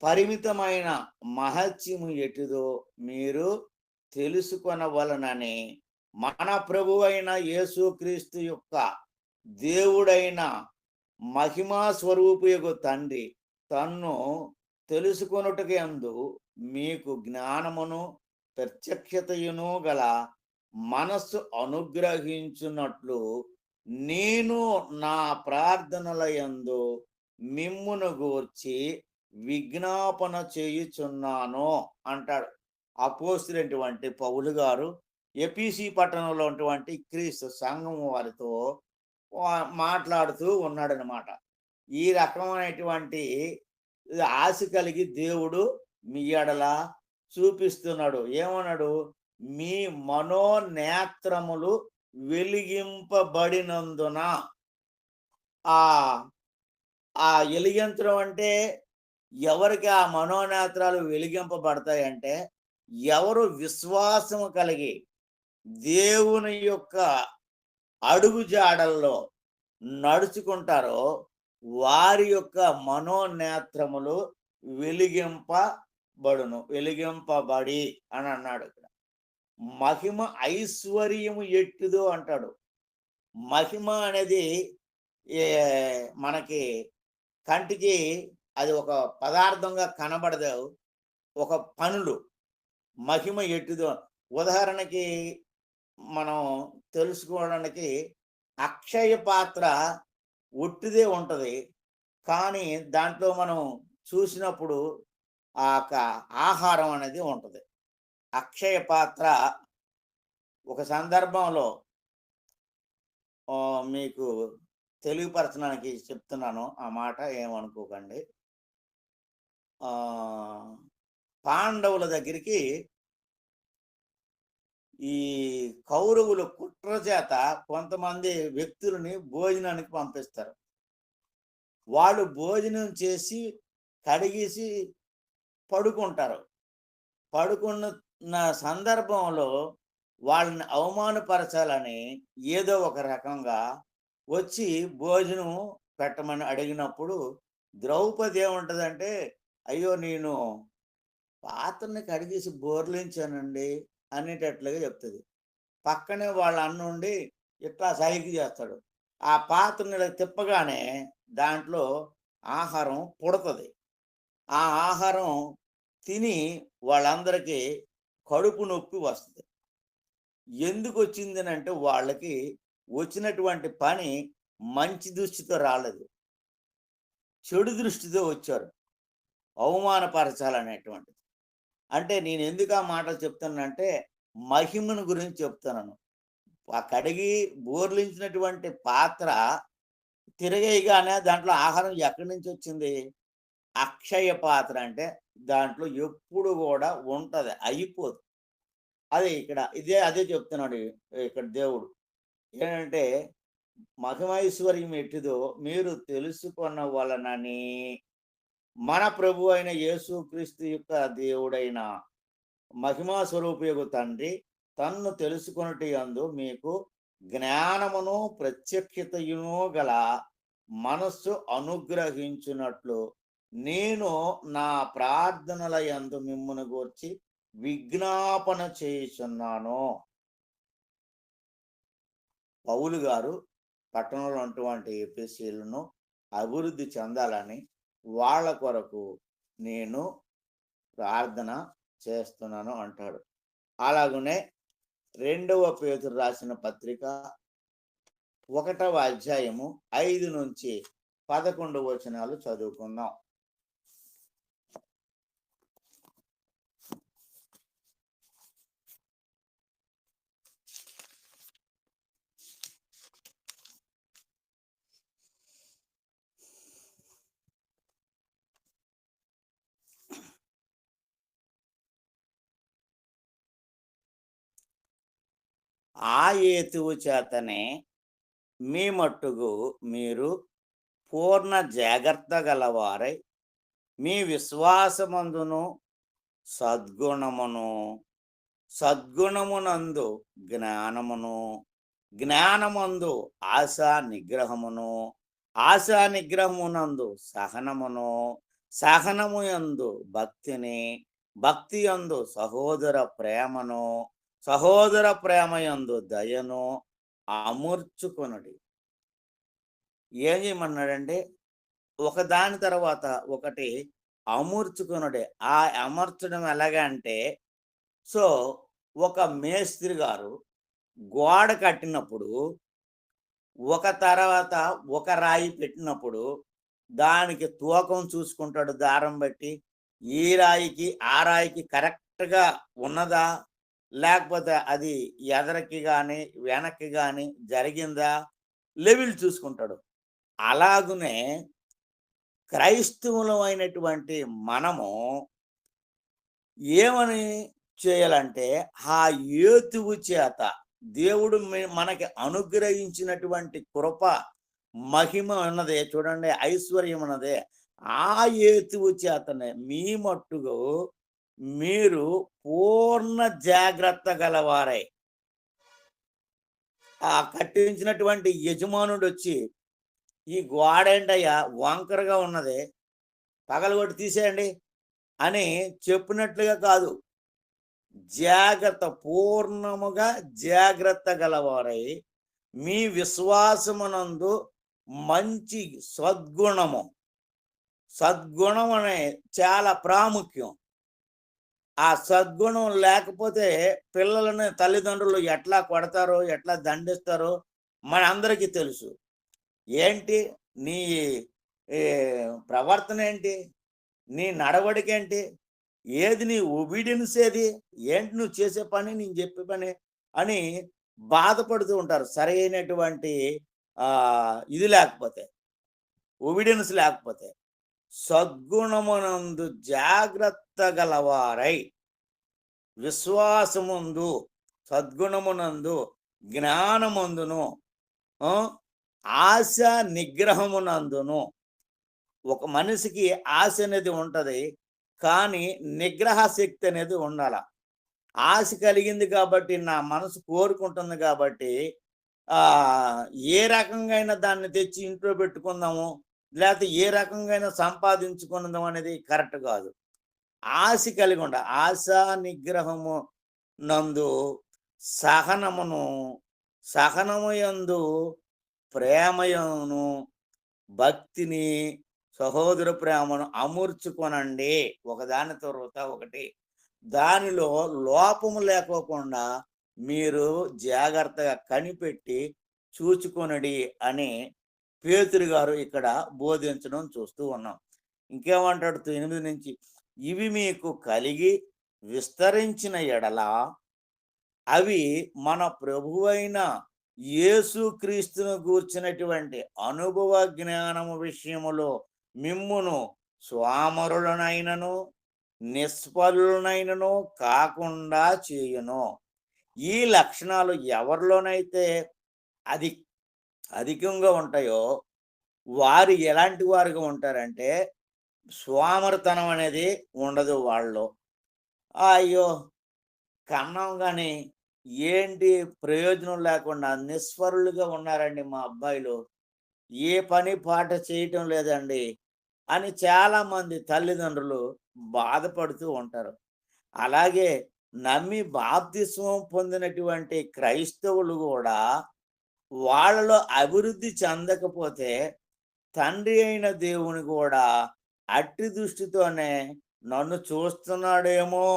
[SPEAKER 7] పరిమితమైన మహత్యము ఎటుదో మీరు తెలుసుకొనవలనని మన ప్రభువైన యేసుక్రీస్తు యొక్క దేవుడైన మహిమా స్వరూపయగు తండ్రి తన్ను తెలుసుకొనుటకందు మీకు జ్ఞానమును ప్రత్యక్షతయును గల మనస్సు అనుగ్రహించున్నట్లు నేను నా ప్రార్థనలయందు మిమ్మును గూర్చి విజ్ఞాపన చేయుచున్నాను అంటాడు అపోస్తులైనటువంటి పౌలు గారు ఎఫెసీ పట్టణంలో ఉన్నటువంటి క్రీస్తు సంఘం వారితో మాట్లాడుతూ ఉన్నాడనమాట. ఈ రకమైనటువంటి ఆశ కలిగి దేవుడు మీ ఎడల చూపిస్తున్నాడు. ఏమన్నాడు? మీ మనోనేత్రములు వెలిగింపబడినందున. ఆ వెలిగించడం అంటే ఎవరికి ఆ మనోనేత్రాలు వెలిగింపబడతాయంటే ఎవరు విశ్వాసము కలిగి దేవుని యొక్క అడుగు జాడల్లో నడుచుకుంటారో వారి యొక్క మనోనేత్రములు వెలిగింపబడి అని అన్నాడు. ఇక్కడ మహిమ ఐశ్వర్యము ఎట్టుదో అంటాడు. మహిమ అనేది మనకి కంటికి అది ఒక పదార్థంగా కనబడదు, ఒక పనులు. మహిమ ఎట్టుదో ఉదాహరణకి మనం తెలుసుకోవడానికి అక్షయ పాత్ర ఒట్టిదే ఉంటుంది, కానీ దాంట్లో మనం చూసినప్పుడు ఆ ఆహారం అనేది ఉంటుంది. అక్షయ పాత్ర ఒక సందర్భంలో మీకు తెలియపరచడానికి చెప్తున్నాను, ఆ మాట ఏమనుకోకండి. పాండవుల దగ్గరికి ఈ కౌరవుల కుట్ర చేత కొంతమంది వ్యక్తులని భోజనానికి పంపిస్తారు. వాళ్ళు భోజనం చేసి కడిగేసి పడుకుంటారు. పడుకున్న సందర్భంలో వాళ్ళని అవమానపరచాలని ఏదో ఒక రకంగా వచ్చి భోజనం పెట్టమని అడిగినప్పుడు ద్రౌపది ఏముంటుందంటే, అయ్యో నేను పాత్రని కడిగేసి బోర్లించానండి అనేటట్లుగా చెప్తుంది. పక్కనే వాళ్ళ అన్నుండి ఇట్లా సైకి చేస్తాడు. ఆ పాత్రని తిప్పగానే దాంట్లో ఆహారం పుడుతుంది. ఆ ఆహారం తిని వాళ్ళందరికీ కడుపు నొప్పి వస్తుంది. ఎందుకు వచ్చింది అంటే వాళ్ళకి వచ్చినటువంటి పని మంచి దృష్టితో రాలేదు, చెడు దృష్టితో వచ్చారు, అవమానపరచాలనేటువంటిది. అంటే నేను ఎందుకు ఆ మాటలు చెప్తానంటే మహిమను గురించి చెప్తున్నాను. ఆ కడిగి బోర్లించినటువంటి పాత్ర తిరగేయగానే దాంట్లో ఆహారం ఎక్కడి నుంచి వచ్చింది? అక్షయ పాత్ర అంటే దాంట్లో ఎప్పుడు కూడా ఉంటది, అయిపోదు. అదే ఇక్కడ అదే చెప్తున్నాడు ఇక్కడ దేవుడు. ఏంటంటే మహిమైశ్వర్యం ఎట్టిదో మీరు తెలుసుకున్న వలనని మన ప్రభు అయిన యేసుక్రీస్తు యొక్క దేవుడైన మహిమా స్వరూపయోగు తండ్రి తన్ను తెలుసుకొనుట యందు మీకు జ్ఞానమును ప్రత్యక్షతయును గల మనస్సు అనుగ్రహించున్నట్లు నేను నా ప్రార్థనల యందు మిమ్మును గూర్చి విజ్ఞాపన చేయుచున్నాను. పౌలు గారు పట్టణంలో ఉన్నటువంటి ఎఫెసీయులను అభివృద్ధి చెందాలని వాళ్ళ కొరకు నేను ప్రార్థన చేస్తున్నాను అంటాడు. అలాగనే 2వ పేతురు రాసిన పత్రిక 1వ అధ్యాయము 5 నుంచి 11 వచనాలు చదువుకుందాం. ఆ హేతువు చేతనే మీ మట్టుకు మీరు పూర్ణ జాగ్రత్త గలవారై మీ విశ్వాసమందును సద్గుణమును సద్గుణమునందు జ్ఞానమును, జ్ఞానమందు ఆశా నిగ్రహమును, ఆశా నిగ్రహమునందు సహనమును, సహనము యందు భక్తిని, భక్తి యందు సహోదర ప్రేమను, సహోదర ప్రేమ యందు దయను అమర్చుకొనుడి. ఏం చేయమన్నాడంటే ఒకదాని తర్వాత ఒకటి అమర్చుకొనుడే. ఆ అమర్చడం ఎలాగా అంటే, సో ఒక మేస్త్రి గారు గోడ కట్టినప్పుడు ఒక తర్వాత ఒక రాయి పెట్టినప్పుడు దానికి తూకం చూసుకుంటాడు దారం బట్టి. ఈ రాయికి ఆ రాయికి కరెక్ట్గా ఉన్నదా, లేకపోతే అది ఎదరకి కానీ వెనక్కి కానీ జరిగిందా, లెవెల్ చూసుకుంటాడు. అలాగునే క్రైస్తవులమైనటువంటి మనము ఏమని చేయాలంటే, ఆ యేతువు చేత దేవుడు మనకి అనుగ్రహించినటువంటి కృప, మహిమ ఉన్నదే చూడండి, ఐశ్వర్యం ఉన్నదే, ఆ యేతువు చేతనే మీ మట్టుకు మీరు పూర్ణ జాగ్రత్త గలవారై. ఆ కట్టించినటువంటి యజమానుడు వచ్చి, ఈ గోడ ఏంటయ్యా వంకరగా ఉన్నది, పగలగొట్టి తీసేయండి అని చెప్పినట్లుగా కాదు, జాగ్రత్త పూర్ణముగా జాగ్రత్త గలవారై మీ విశ్వాసమునందు మంచి సద్గుణము, సద్గుణం అనే చాలా ప్రాముఖ్యం. ఆ సద్గుణం లేకపోతే పిల్లలని తల్లిదండ్రులు ఎట్లా కొడతారో, ఎట్లా దండిస్తారో మనందరికీ తెలుసు. ఏంటి నీ ప్రవర్తన ఏంటి, నీ నడవడిక ఏంటి, ఏది నీ ఒబీడియన్స్, ఏది ఏంటి నువ్వు చేసే పని, నేను చెప్పే పని అని బాధపడుతూ ఉంటారు. సరైనటువంటి ఇది లేకపోతే, ఒబీడియన్స్ లేకపోతే. సద్గుణమునందు జాగ్రత్త గలవారై విశ్వాసముందు, సద్గుణమునందు, జ్ఞానమందును, ఆశ నిగ్రహమునందును. ఒక మనిషికి ఆశ అనేది ఉంటుంది, కానీ నిగ్రహ శక్తి అనేది ఉండాల. ఆశ కలిగింది కాబట్టి, నా మనసు కోరుకుంటుంది కాబట్టి ఏ రకంగా దాన్ని తెచ్చి ఇంట్లో పెట్టుకుందాము, లేకపోతే ఏ రకంగా సంపాదించుకుందాం అనేది కరెక్ట్ కాదు. ఆశ కలిగి ఉండ, ఆశ నిగ్రహము నందు సహనమును, సహనము యందు ప్రేమయును, భక్తిని, సహోదర ప్రేమను అమర్చుకొనండి. ఒకదాని తర్వాత ఒకటి, దానిలో లోపము లేకోకుండా మీరు జాగ్రత్తగా కనిపెట్టి చూచుకొనడి అని పేతురు గారు ఇక్కడ బోధించడం చూస్తూ ఉన్నాం. ఇంకేమంటాడు 8 నుంచి, ఇవి మీకు కలిగి విస్తరించిన ఎడల అవి మన ప్రభువైన యేసుక్రీస్తును గూర్చినటువంటి అనుభవ జ్ఞానము విషయములో మిమ్మును స్వామరులనైనను నిష్ఫలులనైనను కాకుండా చేయును. ఈ లక్షణాలు ఎవరిలోనైతే అధికంగా ఉంటాయో వారు ఎలాంటి వారుగా ఉంటారంటే, స్వామర్తనం అనేది ఉండదు వాళ్ళలో. అయ్యో కన్నాం కానీ ఏంటి ప్రయోజనం లేకుండా నిస్వరులుగా ఉన్నారండి మా అబ్బాయిలు, ఏ పని పాట చేయటం లేదండి అని చాలామంది తల్లిదండ్రులు బాధపడుతూ ఉంటారు. అలాగే నమ్మి బాప్తిస్మం పొందినటువంటి క్రైస్తవులు కూడా వాళ్ళలో అభివృద్ధి చెందకపోతే తండ్రి అయిన దేవుని కూడా అట్టి దృష్టితోనే నన్ను చూస్తున్నాడేమో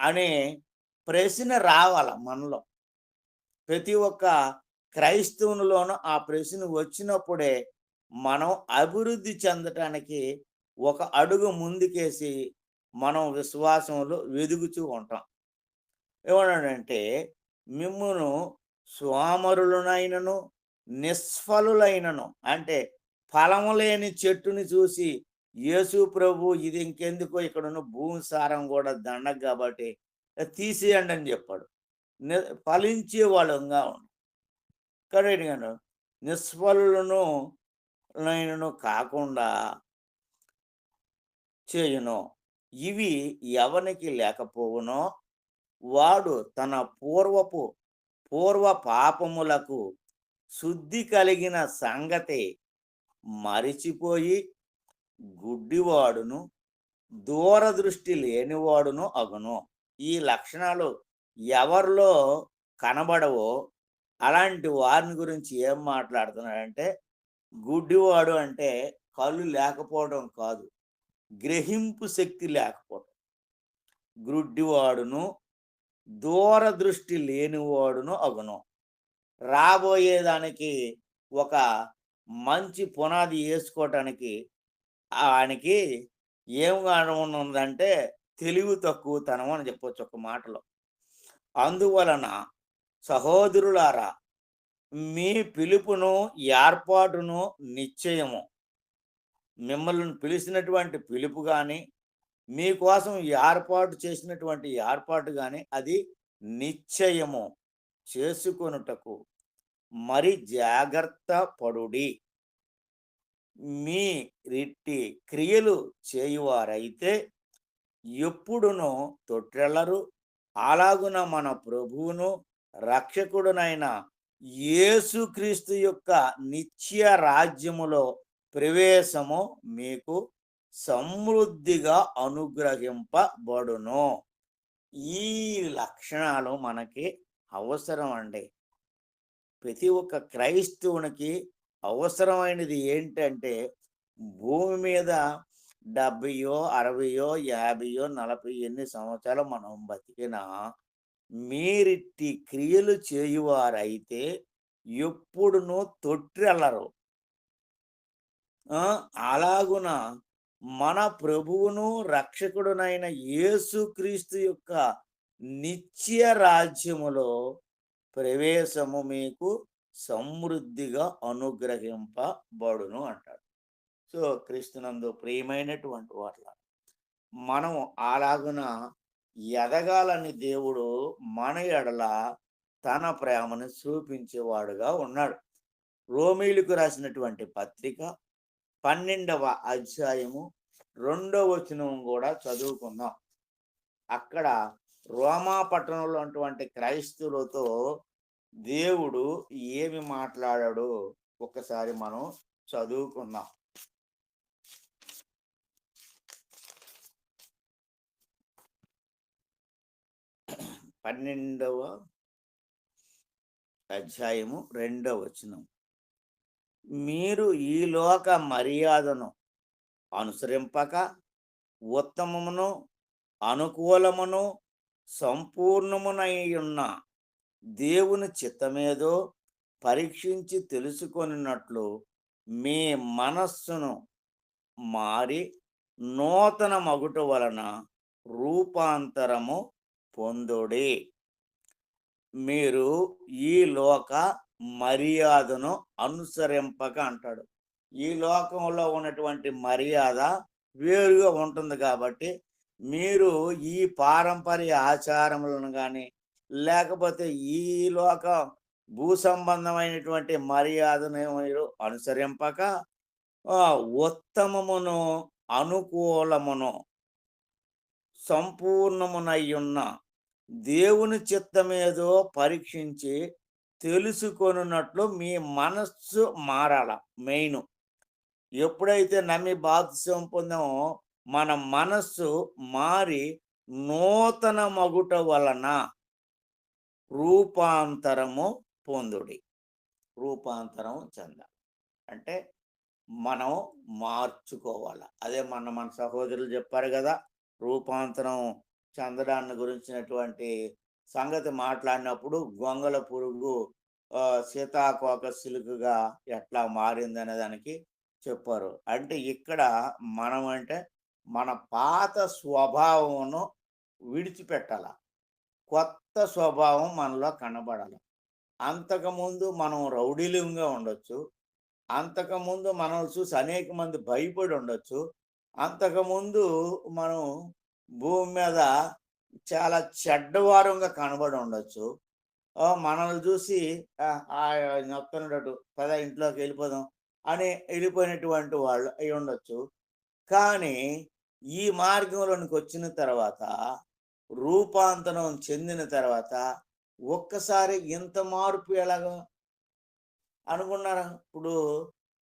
[SPEAKER 7] అనే ప్రశ్న రావాల మనలో. ప్రతి ఒక్క క్రైస్తవునిలోనూ ఆ ప్రశ్న వచ్చినప్పుడే మనం అభివృద్ధి చెందటానికి ఒక అడుగు ముందుకేసి మనం విశ్వాసంలో వెదుగుతూ ఉంటాం. ఏమన్నాడంటే, మిమ్మును స్వామరులనైనను నిష్ఫలులైనను, అంటే ఫలము లేని చెట్టుని చూసి యేసు ప్రభు ఇది ఇంకెందుకో, ఇక్కడున్న భూమి సారం కూడా దండగ కాబట్టి తీసేయండి అని చెప్పాడు. ఫలించే వాళ్ళంగా ఉండు. కరెక్ట్గాను నిష్ఫలులను నైనను కాకుండా చేయును. ఇవి ఎవనికి లేకపోవునో వాడు తన పూర్వ పాపములకు శుద్ధి కలిగిన సంగతి మరిచిపోయి గుడ్డివాడును దూరదృష్టి లేనివాడును అగును. ఈ లక్షణాలు ఎవరిలో కనబడవో అలాంటి వారిని గురించి ఏం మాట్లాడుతున్నాడంటే, గుడ్డివాడు అంటే కళ్ళు లేకపోవడం కాదు, గ్రహింపు శక్తి లేకపోవడం. గుడ్డివాడును దూరదృష్టి లేనివాడును అగును. రాబోయేదానికి ఒక మంచి పునాది వేసుకోవటానికి ఆయనకి ఏం ఉందంటే తెలివి తక్కువతనం అని చెప్పొచ్చు ఒక మాటలో. అందువలన సహోదరులారా, మీ పిలుపును ఏర్పాటును నిశ్చయము, మిమ్మల్ని పిలిచినటువంటి పిలుపు కానీ మీకోసం ఏర్పాటు చేసినటువంటి ఏర్పాటు కానీ అది నిశ్చయము చేసుకొనుటకు మరి జాగ్రత్త పడుడి. మీ రిట్టి క్రియలు చేయువారైతే ఎప్పుడునూ తొట్రెళ్ళరు. అలాగున మన ప్రభువును రక్షకుడునైన యేసుక్రీస్తు యొక్క నిత్య రాజ్యములో ప్రవేశము మీకు సమృద్ధిగా అనుగ్రహింపబడును. ఈ లక్షణాలు మనకి అవసరం అండి. ప్రతి ఒక్క క్రైస్తవునికి అవసరమైనది ఏంటంటే, భూమి మీద 70, 60, 50, 40 ఎన్ని సంవత్సరాలు మనం బతికినా మీరిట్టి క్రియలు చేయువారైతే ఎప్పుడునూ తొట్రెళ్ళరు. అలాగున మన ప్రభువును రక్షకుడునైన యేసుక్రీస్తు యొక్క నిత్య రాజ్యములో ప్రవేశము మీకు సమృద్ధిగా అనుగ్రహింపబడును అంటాడు. సో క్రీస్తునందు ప్రియమైనటువంటి వాట్ల మనం అలాగున ఎదగాలని దేవుడు మన ఎడల తన ప్రేమను చూపించేవాడుగా ఉన్నాడు. రోమీయులకు రాసినటువంటి పత్రిక 12వ అధ్యాయము 2వ వచనం కూడా చదువుకుందాం. అక్కడ రోమా పట్టణంలో ఉన్నటువంటి క్రైస్తవులతో దేవుడు ఏమి మాట్లాడాడు ఒకసారి మనం చదువుకుందాం. 12వ అధ్యాయము 2వ వచనం. మీరు ఈ లోక మర్యాదను అనుసరింపక ఉత్తమమును అనుకూలమును సంపూర్ణమునై ఉన్న దేవుని చిత్తమేదో పరీక్షించి తెలుసుకొనినట్లు మీ మనస్సును మారి నూతన మగుట వలన రూపాంతరము పొందుడి. మీరు ఈ లోక మర్యాదను అనుసరింపక అంటాడు. ఈ లోకంలో ఉన్నటువంటి మర్యాద వేరుగా ఉంటుంది కాబట్టి మీరు ఈ పారంపర్య ఆచారములను కానీ లేకపోతే ఈ లోక భూ సంబంధమైనటువంటి మర్యాదను మీరు అనుసరింపక ఉత్తమమును అనుకూలమును సంపూర్ణమునయ్యున్న దేవుని చిత్తమేదో పరీక్షించి తెలుసుకొనున్నట్లు మీ మనస్సు మారాల. మెయిన్ ఎప్పుడైతే నమ్మి బాప్తిసం పొందామో మన మనస్సు మారి నూతన మగుట వలన రూపాంతరము పొందుడి. రూపాంతరం చెందాలి అంటే మనం మార్చుకోవాలి. అదే మన సహోదరులు చెప్పారు కదా, రూపాంతరం చెందడాన్ని గురించినటువంటి సంగతి మాట్లాడినప్పుడు గొంగల పురుగు సీతాకోక సిలుకుగా ఎట్లా మారిందనే దానికి చెప్పారు. అంటే ఇక్కడ మనం అంటే మన పాత స్వభావమును విడిచిపెట్టాల, కొత్త స్వభావం మనలో కనబడాలి. అంతకుముందు మనం రౌడీలంగా ఉండొచ్చు, అంతకుముందు మనం చూసి అనేక మంది భయపడి ఉండొచ్చు, అంతకుముందు మనం భూమి మీద చాలా చెడ్డవారంగా కనబడి ఉండొచ్చు, మనల్ని చూసి నొక్కనట్టు పద ఇంట్లోకి వెళ్ళిపోదాం అని వెళ్ళిపోయినటువంటి వాళ్ళు అయి ఉండొచ్చు. కానీ ఈ మార్గంలోనికి వచ్చిన తర్వాత రూపాంతరం చెందిన తర్వాత ఒక్కసారి ఇంత మార్పు ఎలాగో అనుకున్నారా? ఇప్పుడు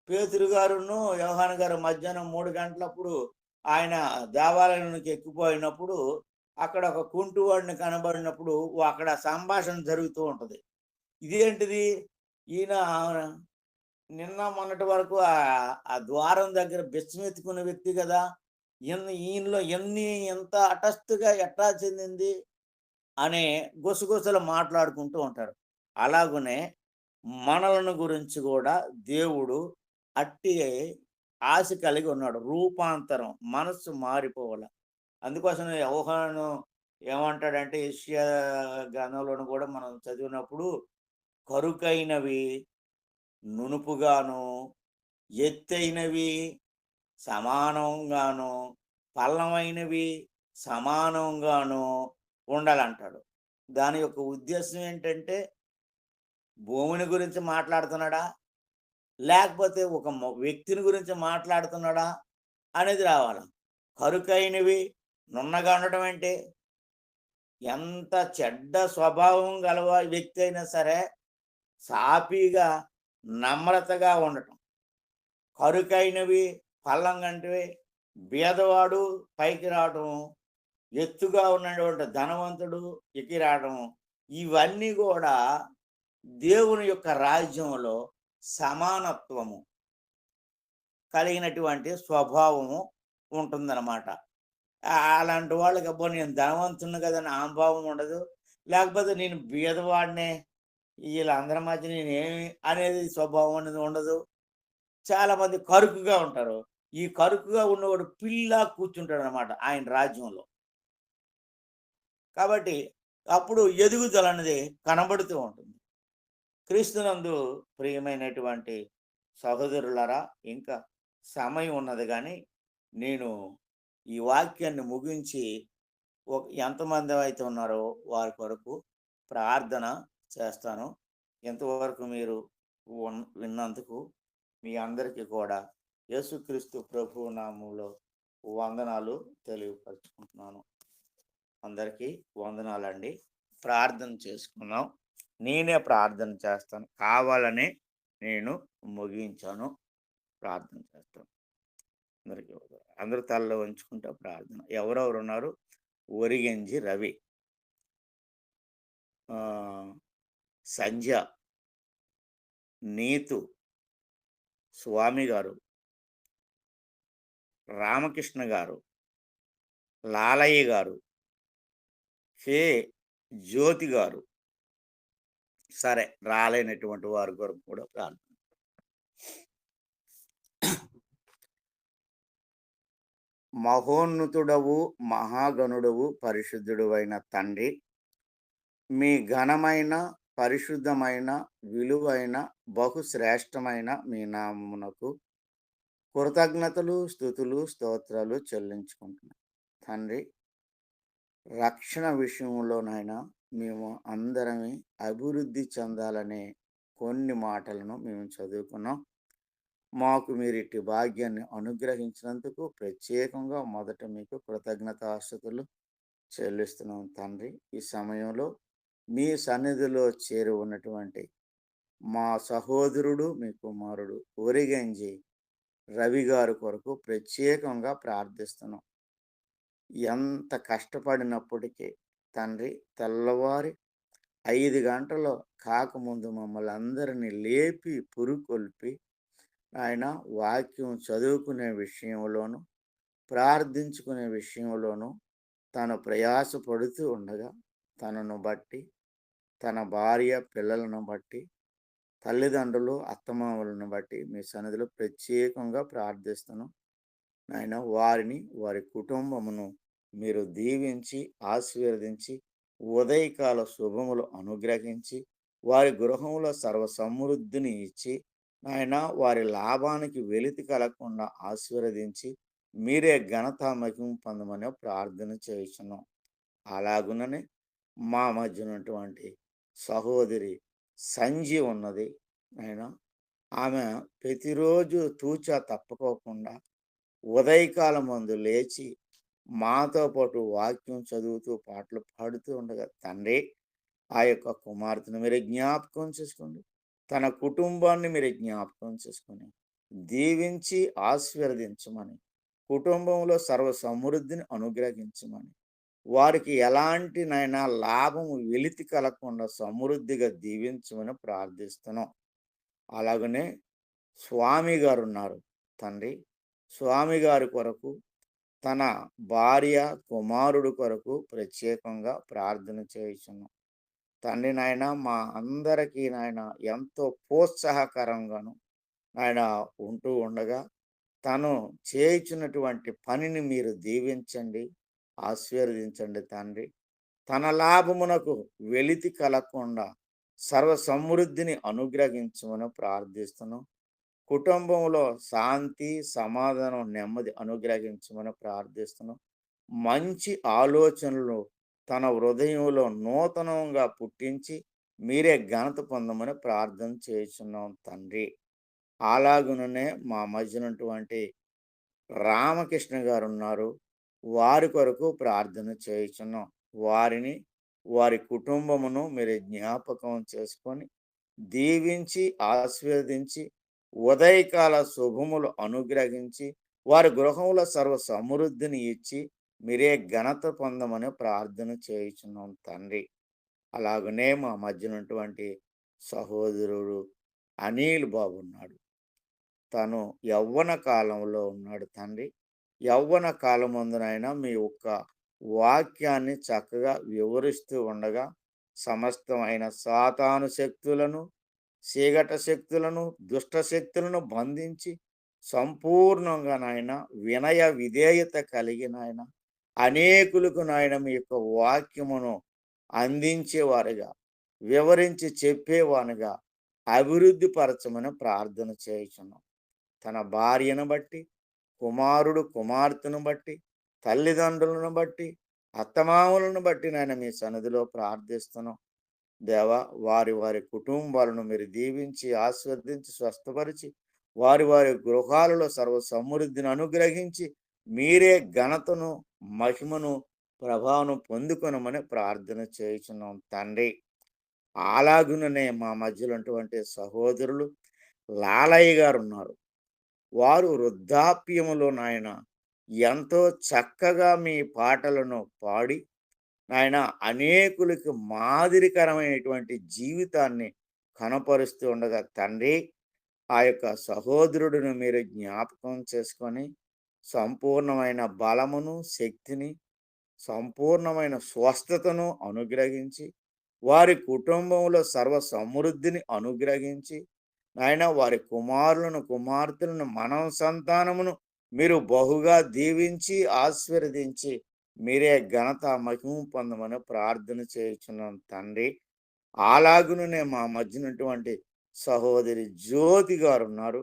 [SPEAKER 7] పేతురు గారును యోహాను గారు మధ్యాహ్నం 3 గంటలప్పుడు ఆయన దేవాలయానికి ఎక్కిపోయినప్పుడు అక్కడ ఒక కుంటివాడిని కనబడినప్పుడు అక్కడ సంభాషణ జరుగుతూ ఉంటది. ఇదేంటిది? ఈయన నిన్న మొన్నటి వరకు ఆ ద్వారం దగ్గర బిచ్చమెత్తుకున్న వ్యక్తి కదా! ఈయనలో ఎంత హఠాత్తుగా ఎట్లా చెందింది అనే గుసగుసలు మాట్లాడుకుంటూ ఉంటారు. అలాగునే మనలను గురించి కూడా దేవుడు అట్టి ఆశ కలిగి ఉన్నాడు. రూపాంతరం, మనస్సు మారిపోవాల. అందుకోసమే యోహాను ఏమంటాడంటే యెషయా గ్రంథంలోను కూడా మనం చదివినప్పుడు కరుకైనవి నునుపుగాను, ఎత్తైనవి సమానంగాను, పల్లమైనవి సమానంగాను ఉండాలంటాడు. దాని యొక్క ఉద్దేశం ఏంటంటే భూమిని గురించి మాట్లాడుతున్నాడా? లేకపోతే ఒక వ్యక్తిని గురించి మాట్లాడుతున్నాడా అనేది రావాలి. కరుకైనవి నున్నగా ఉండటం అంటే ఎంత చెడ్డ స్వభావం గలవ వ్యక్తి అయినా సరే సాఫీగా నమ్రతగా ఉండటం. కరుకైనవి పల్లం కంటివి బీదవాడు పైకి రావటం, ఎత్తుగా ఉన్నటువంటి ధనవంతుడు ఎక్కి రావడం, ఇవన్నీ కూడా దేవుని యొక్క రాజ్యంలో సమానత్వము కలిగినటువంటి స్వభావము ఉంటుందన్నమాట. అలాంటి వాళ్ళకి అబ్బో నేను ధనవంతుని కదా అని ఆంభావం ఉండదు. లేకపోతే నేను బీదవాడినే, వీళ్ళందరి మధ్య నేనేమి అనేది స్వభావం అనేది ఉండదు. చాలామంది కరుకుగా ఉంటారు. ఈ కరుకుగా ఉన్నవాడు పిల్లా కూర్చుంటాడు అనమాట ఆయన రాజ్యంలో. కాబట్టి అప్పుడు ఎదుగుదల అనేది కనబడుతూ ఉంటుంది. క్రీస్తునందు ప్రియమైనటువంటి సహోదరులారా, ఇంకా సమయం ఉన్నది కానీ నేను ఈ వాక్యాన్ని ముగించి ఎంతమంది అయితే ఉన్నారో వారి కొరకు ప్రార్థన చేస్తాను. ఎంతవరకు మీరు విన్నందుకు మీ అందరికీ కూడా యేసుక్రీస్తు ప్రభువు నామములో వందనాలు తెలియపరుచుకుంటున్నాను. అందరికీ వందనాలండి. ప్రార్థన చేసుకున్నాం. నేనే ప్రార్థన చేస్తాను, కావాలని నేను ముగించాను. ప్రార్థన చేస్తాను. అందరికీ అందరి తలలో ఉంచుకుంటే ప్రార్థన. ఎవరెవరు ఉన్నారు? ఒరిగంజి రవి, సంధ్య, నీతు, స్వామి గారు, రామకృష్ణ గారు, లాలయ్య గారు, కే జ్యోతి గారు. సరే, రాలేనటువంటి వారి కొరకు కూడా ప్రార్థన. మహోన్నతుడవు, మహాగణుడవు, పరిశుద్ధుడు అయిన తండ్రి, మీ ఘనమైన, పరిశుద్ధమైన, విలువైన, బహుశ్రేష్టమైన మీ నామమునకు కృతజ్ఞతలు, స్తుతులు, స్తోత్రాలు చెల్లించుకుంటున్నాం తండ్రి. రక్షణ విషయంలోనైనా మేము అందరమే అభివృద్ధి చెందాలనే కొన్ని మాటలను మేము చదువుకున్నాం. మాకు మీరు ఇట్టి భాగ్యాన్ని అనుగ్రహించినందుకు ప్రత్యేకంగా మొదట మీకు కృతజ్ఞతాస్తుతులు చెల్లిస్తున్నాం తండ్రి. ఈ సమయంలో మీ సన్నిధిలో చేరి ఉన్నటువంటి మా సహోదరుడు, మీ కుమారుడు ఒరిగంజి రవి గారి కొరకు ప్రత్యేకంగా ప్రార్థిస్తున్నాం. ఎంత కష్టపడినప్పటికీ తండ్రి, తెల్లవారి 5 గంటలు కాకముందు మమ్మల్ని అందరినీ లేపి పురుకొల్పి ఆయన వాక్యం చదువుకునే విషయంలోనూ, ప్రార్థించుకునే విషయంలోనూ తను ప్రయాసపడుతూ ఉండగా తనను బట్టి, తన భార్య పిల్లలను బట్టి, తల్లిదండ్రులు అత్తమామలను బట్టి మీ సన్నిధిలో ప్రత్యేకంగా ప్రార్థిస్తున్నాం. ఆయన వారిని, వారి కుటుంబమును మీరు దీవించి ఆశీర్వదించి ఉదయకాల శుభములు అనుగ్రహించి వారి గృహంలో సర్వ సమృద్ధిని ఇచ్చి ఆయన వారి లాభానికి వెలితి కలగకుండా ఆశీర్వదించి మీరే ఘనత మహిమ పొందమని ప్రార్థన చేస్తున్నాం. అలాగుననే మా మధ్య ఉన్నటువంటి సహోదరి సంజీ ఉన్నది. ఆయన ఆమె ప్రతిరోజు తూచా తప్పుకోకుండా ఉదయకాలం ముందు లేచి మాతో పాటు వాక్యం చదువుతూ పాటలు పాడుతూ ఉండగా తండ్రి ఆ యొక్క కుమార్తెను మీరు జ్ఞాపకం చేసుకోండి. తన కుటుంబాన్ని మీరు జ్ఞాపకం చేసుకొని దీవించి ఆశీర్వదించమని, కుటుంబంలో సర్వ సమృద్ధిని అనుగ్రహించమని, వారికి ఎలాంటి నైనా లాభము వెలితి కలగకుండా సమృద్ధిగా దీవించమని ప్రార్థిస్తున్నాం. అలాగనే స్వామి గారు ఉన్నారు తండ్రి. స్వామి గారి కొరకు, తన భార్య కుమారుడు కొరకు ప్రత్యేకంగా ప్రార్థన చేయుచున్నాం. తండ్రి నాయన మా అందరికీ నాయన ఎంతో ప్రోత్సాహకరంగాను నాయన ఉంటూ ఉండగా తను చేయుచున్నటువంటి పనిని మీరు దీవించండి, ఆశీర్వదించండి తండ్రి. తన లాభమునకు వెలితి కలగకుండా సర్వ సమృద్ధిని అనుగ్రహించమని ప్రార్థిస్తున్నాం. కుటుంబంలో శాంతి, సమాధానం, నెమ్మది అనుగ్రహించమని ప్రార్థిస్తున్నాం. మంచి ఆలోచనలు తన హృదయంలో నూతనంగా పుట్టించి మీరే ఘనత పొందమని ప్రార్థన చేయుచున్నాం తండ్రి. అలాగుననే మా మధ్యనటువంటి రామకృష్ణ గారు ఉన్నారు. వారి కొరకు ప్రార్థన చేయుచున్నాం. వారిని, వారి కుటుంబమును మీరు జ్ఞాపకం చేసుకొని దీవించి ఆశీర్వదించి ఉదయకాల శుభములు అనుగ్రహించి వారి గృహంలో సర్వ సమృద్ధిని ఇచ్చి మీరే ఘనత పొందమని ప్రార్థన చేయుచున్నాం తండ్రి. అలాగనే మా మధ్యనటువంటి సహోదరుడు అనిల్ బాబు ఉన్నాడు. తను యవ్వన కాలంలో ఉన్నాడు తండ్రి. యవ్వన కాలమందునైనా మీ యొక్క వాక్యాన్ని చక్కగా వివరిస్తూ ఉండగా సమస్తమైన సాతాను శక్తులను, చీకటి శక్తులను, దుష్ట శక్తులను బంధించి సంపూర్ణంగా నాయన వినయ విధేయత కలిగి నాయన అనేకులకు నాయన మీ యొక్క వాక్యమును అందించేవారుగా, వివరించి చెప్పేవానుగా అభివృద్ధి పరచమని ప్రార్థన చేయుచున్నాం. తన భార్యను బట్టి, కుమారుడు కుమార్తెను బట్టి, తల్లిదండ్రులను బట్టి, అత్తమామలను బట్టి నాయన మీ సన్నిధిలో ప్రార్థిస్తున్నాం. దేవా, వారి వారి కుటుంబాలను మీరు దీవించి ఆశీర్వదించి స్వస్థపరిచి వారి వారి గృహాలలో సర్వ సమృద్ధిని అనుగ్రహించి మీరే ఘనతను, మహిమను, ప్రభావం పొందుకొనమని ప్రార్థన చేయుచున్నాం తండ్రి. అలాగుననే మా మధ్యలో ఉన్నటువంటి సహోదరులు లాలయ్య గారు ఉన్నారు. వారు వృద్ధాప్యములో నాయన ఎంతో చక్కగా మీ పాటలను పాడి నాయన అనేకులకు మాదిరికరమైనటువంటి జీవితాన్ని కనపరుస్తూ ఉండగా తండ్రి, ఆ యొక్క సహోదరుడిని మీరు జ్ఞాపకం చేసుకొని సంపూర్ణమైన బలమును, శక్తిని, సంపూర్ణమైన స్వస్థతను అనుగ్రహించి వారి కుటుంబంలో సర్వ సమృద్ధిని అనుగ్రహించి నాయన వారి కుమారులను, కుమార్తెలను, మనవ సంతానమును మీరు బహుగా దీవించి ఆశీర్వదించి మీరే ఘనత, మహిమ పొందమని ప్రార్థన చేయుచున్నాం తండ్రి. అలాగుననే మా మధ్యనటువంటి సహోదరి జ్యోతి గారు ఉన్నారు.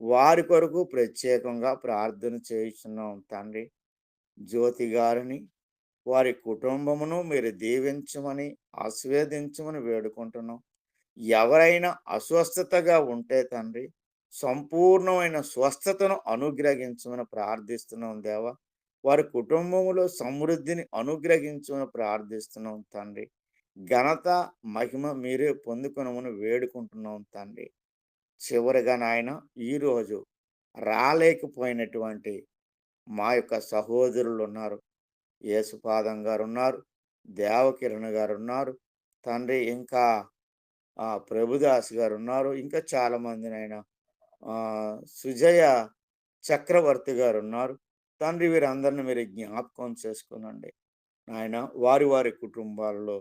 [SPEAKER 7] వారి కొరకు ప్రత్యేకంగా ప్రార్థన చేయుచున్నాం తండ్రి. జ్యోతి గారిని, వారి కుటుంబమును మీరు దీవించమని, ఆశీర్వదించమని వేడుకుంటున్నాం. ఎవరైనా అస్వస్థతగా ఉంటే తండ్రి సంపూర్ణమైన స్వస్థతను అనుగ్రహించమని ప్రార్థిస్తున్నాం దేవా. వారి కుటుంబంలో సమృద్ధిని అనుగ్రహించమని ప్రార్థిస్తున్నాం తండ్రి. ఘనత, మహిమ మీరే పొందుకొనమని వేడుకుంటున్నాం తండ్రి. చివరిగా నాయన ఈరోజు రాలేకపోయినటువంటి మా యొక్క సహోదరులు ఉన్నారు. యేసుపాదం గారు ఉన్నారు, దేవకిరణ్ గారు ఉన్నారు తండ్రి. ఇంకా ప్రభుదాస్ గారు ఉన్నారు. ఇంకా చాలా మంది నాయన సుజయ చక్రవర్తి గారు ఉన్నారు తండ్రి. వీరందరిని మీరు జ్ఞాపకం చేసుకునండి నాయన. వారి వారి కుటుంబాల్లో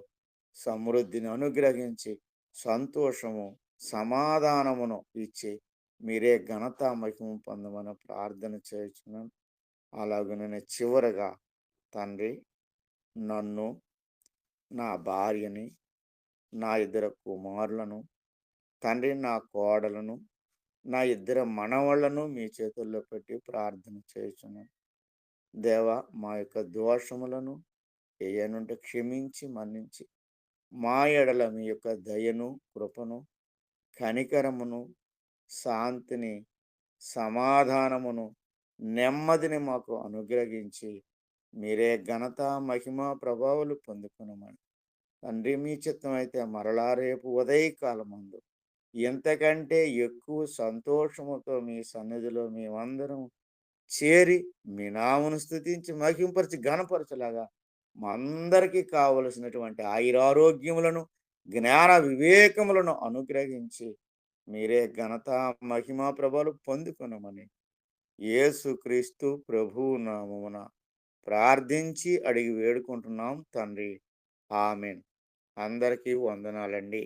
[SPEAKER 7] సమృద్ధిని అనుగ్రహించి సంతోషము, సమాధానమును ఇచ్చి మీరే ఘనత, మహిమ పొందమని ప్రార్థన చేయుచున్నాను. అలాగనే చివరగా తండ్రి, నన్ను, నా భార్యని, నా ఇద్దరు కుమారులను తండ్రి, నా కోడలను, నా ఇద్దరు మనవళ్లను మీ చేతుల్లో పెట్టి ప్రార్థన చేయుచున్నాను. దేవా, మా యొక్క దోషములను ఏయనుంటే క్షమించి మన్నించి మా ఎడల మీ యొక్క దయను, కృపను, కనికరమును, శాంతిని, సమాధానమును, నెమ్మదిని మాకు అనుగ్రహించి మీరే ఘనత మహిమ ప్రభావాలు పొందుకునమని తండ్రి, మీ చిత్తం అయితే మరలా రేపు ఉదయకాలమందు ఎంతకంటే ఎక్కువ సంతోషముతో మీ సన్నిధిలో మేమందరం చేరి మీ నామమును స్తుతించి మహింపరిచి ఘనపరచలాగా మా అందరికీ కావలసినటువంటి ఆయురారోగ్యములను జ్ఞాన వివేకములను అనుగ్రహించి మీరే ఘనత మహిమ ప్రభావాలు పొందుకునమని యేసుక్రీస్తు ప్రభువు నామమున ప్రార్థించి అడిగి వేడుకుంటున్నాం తండ్రి. ఆమెన్. అందరికీ వందనాలండి.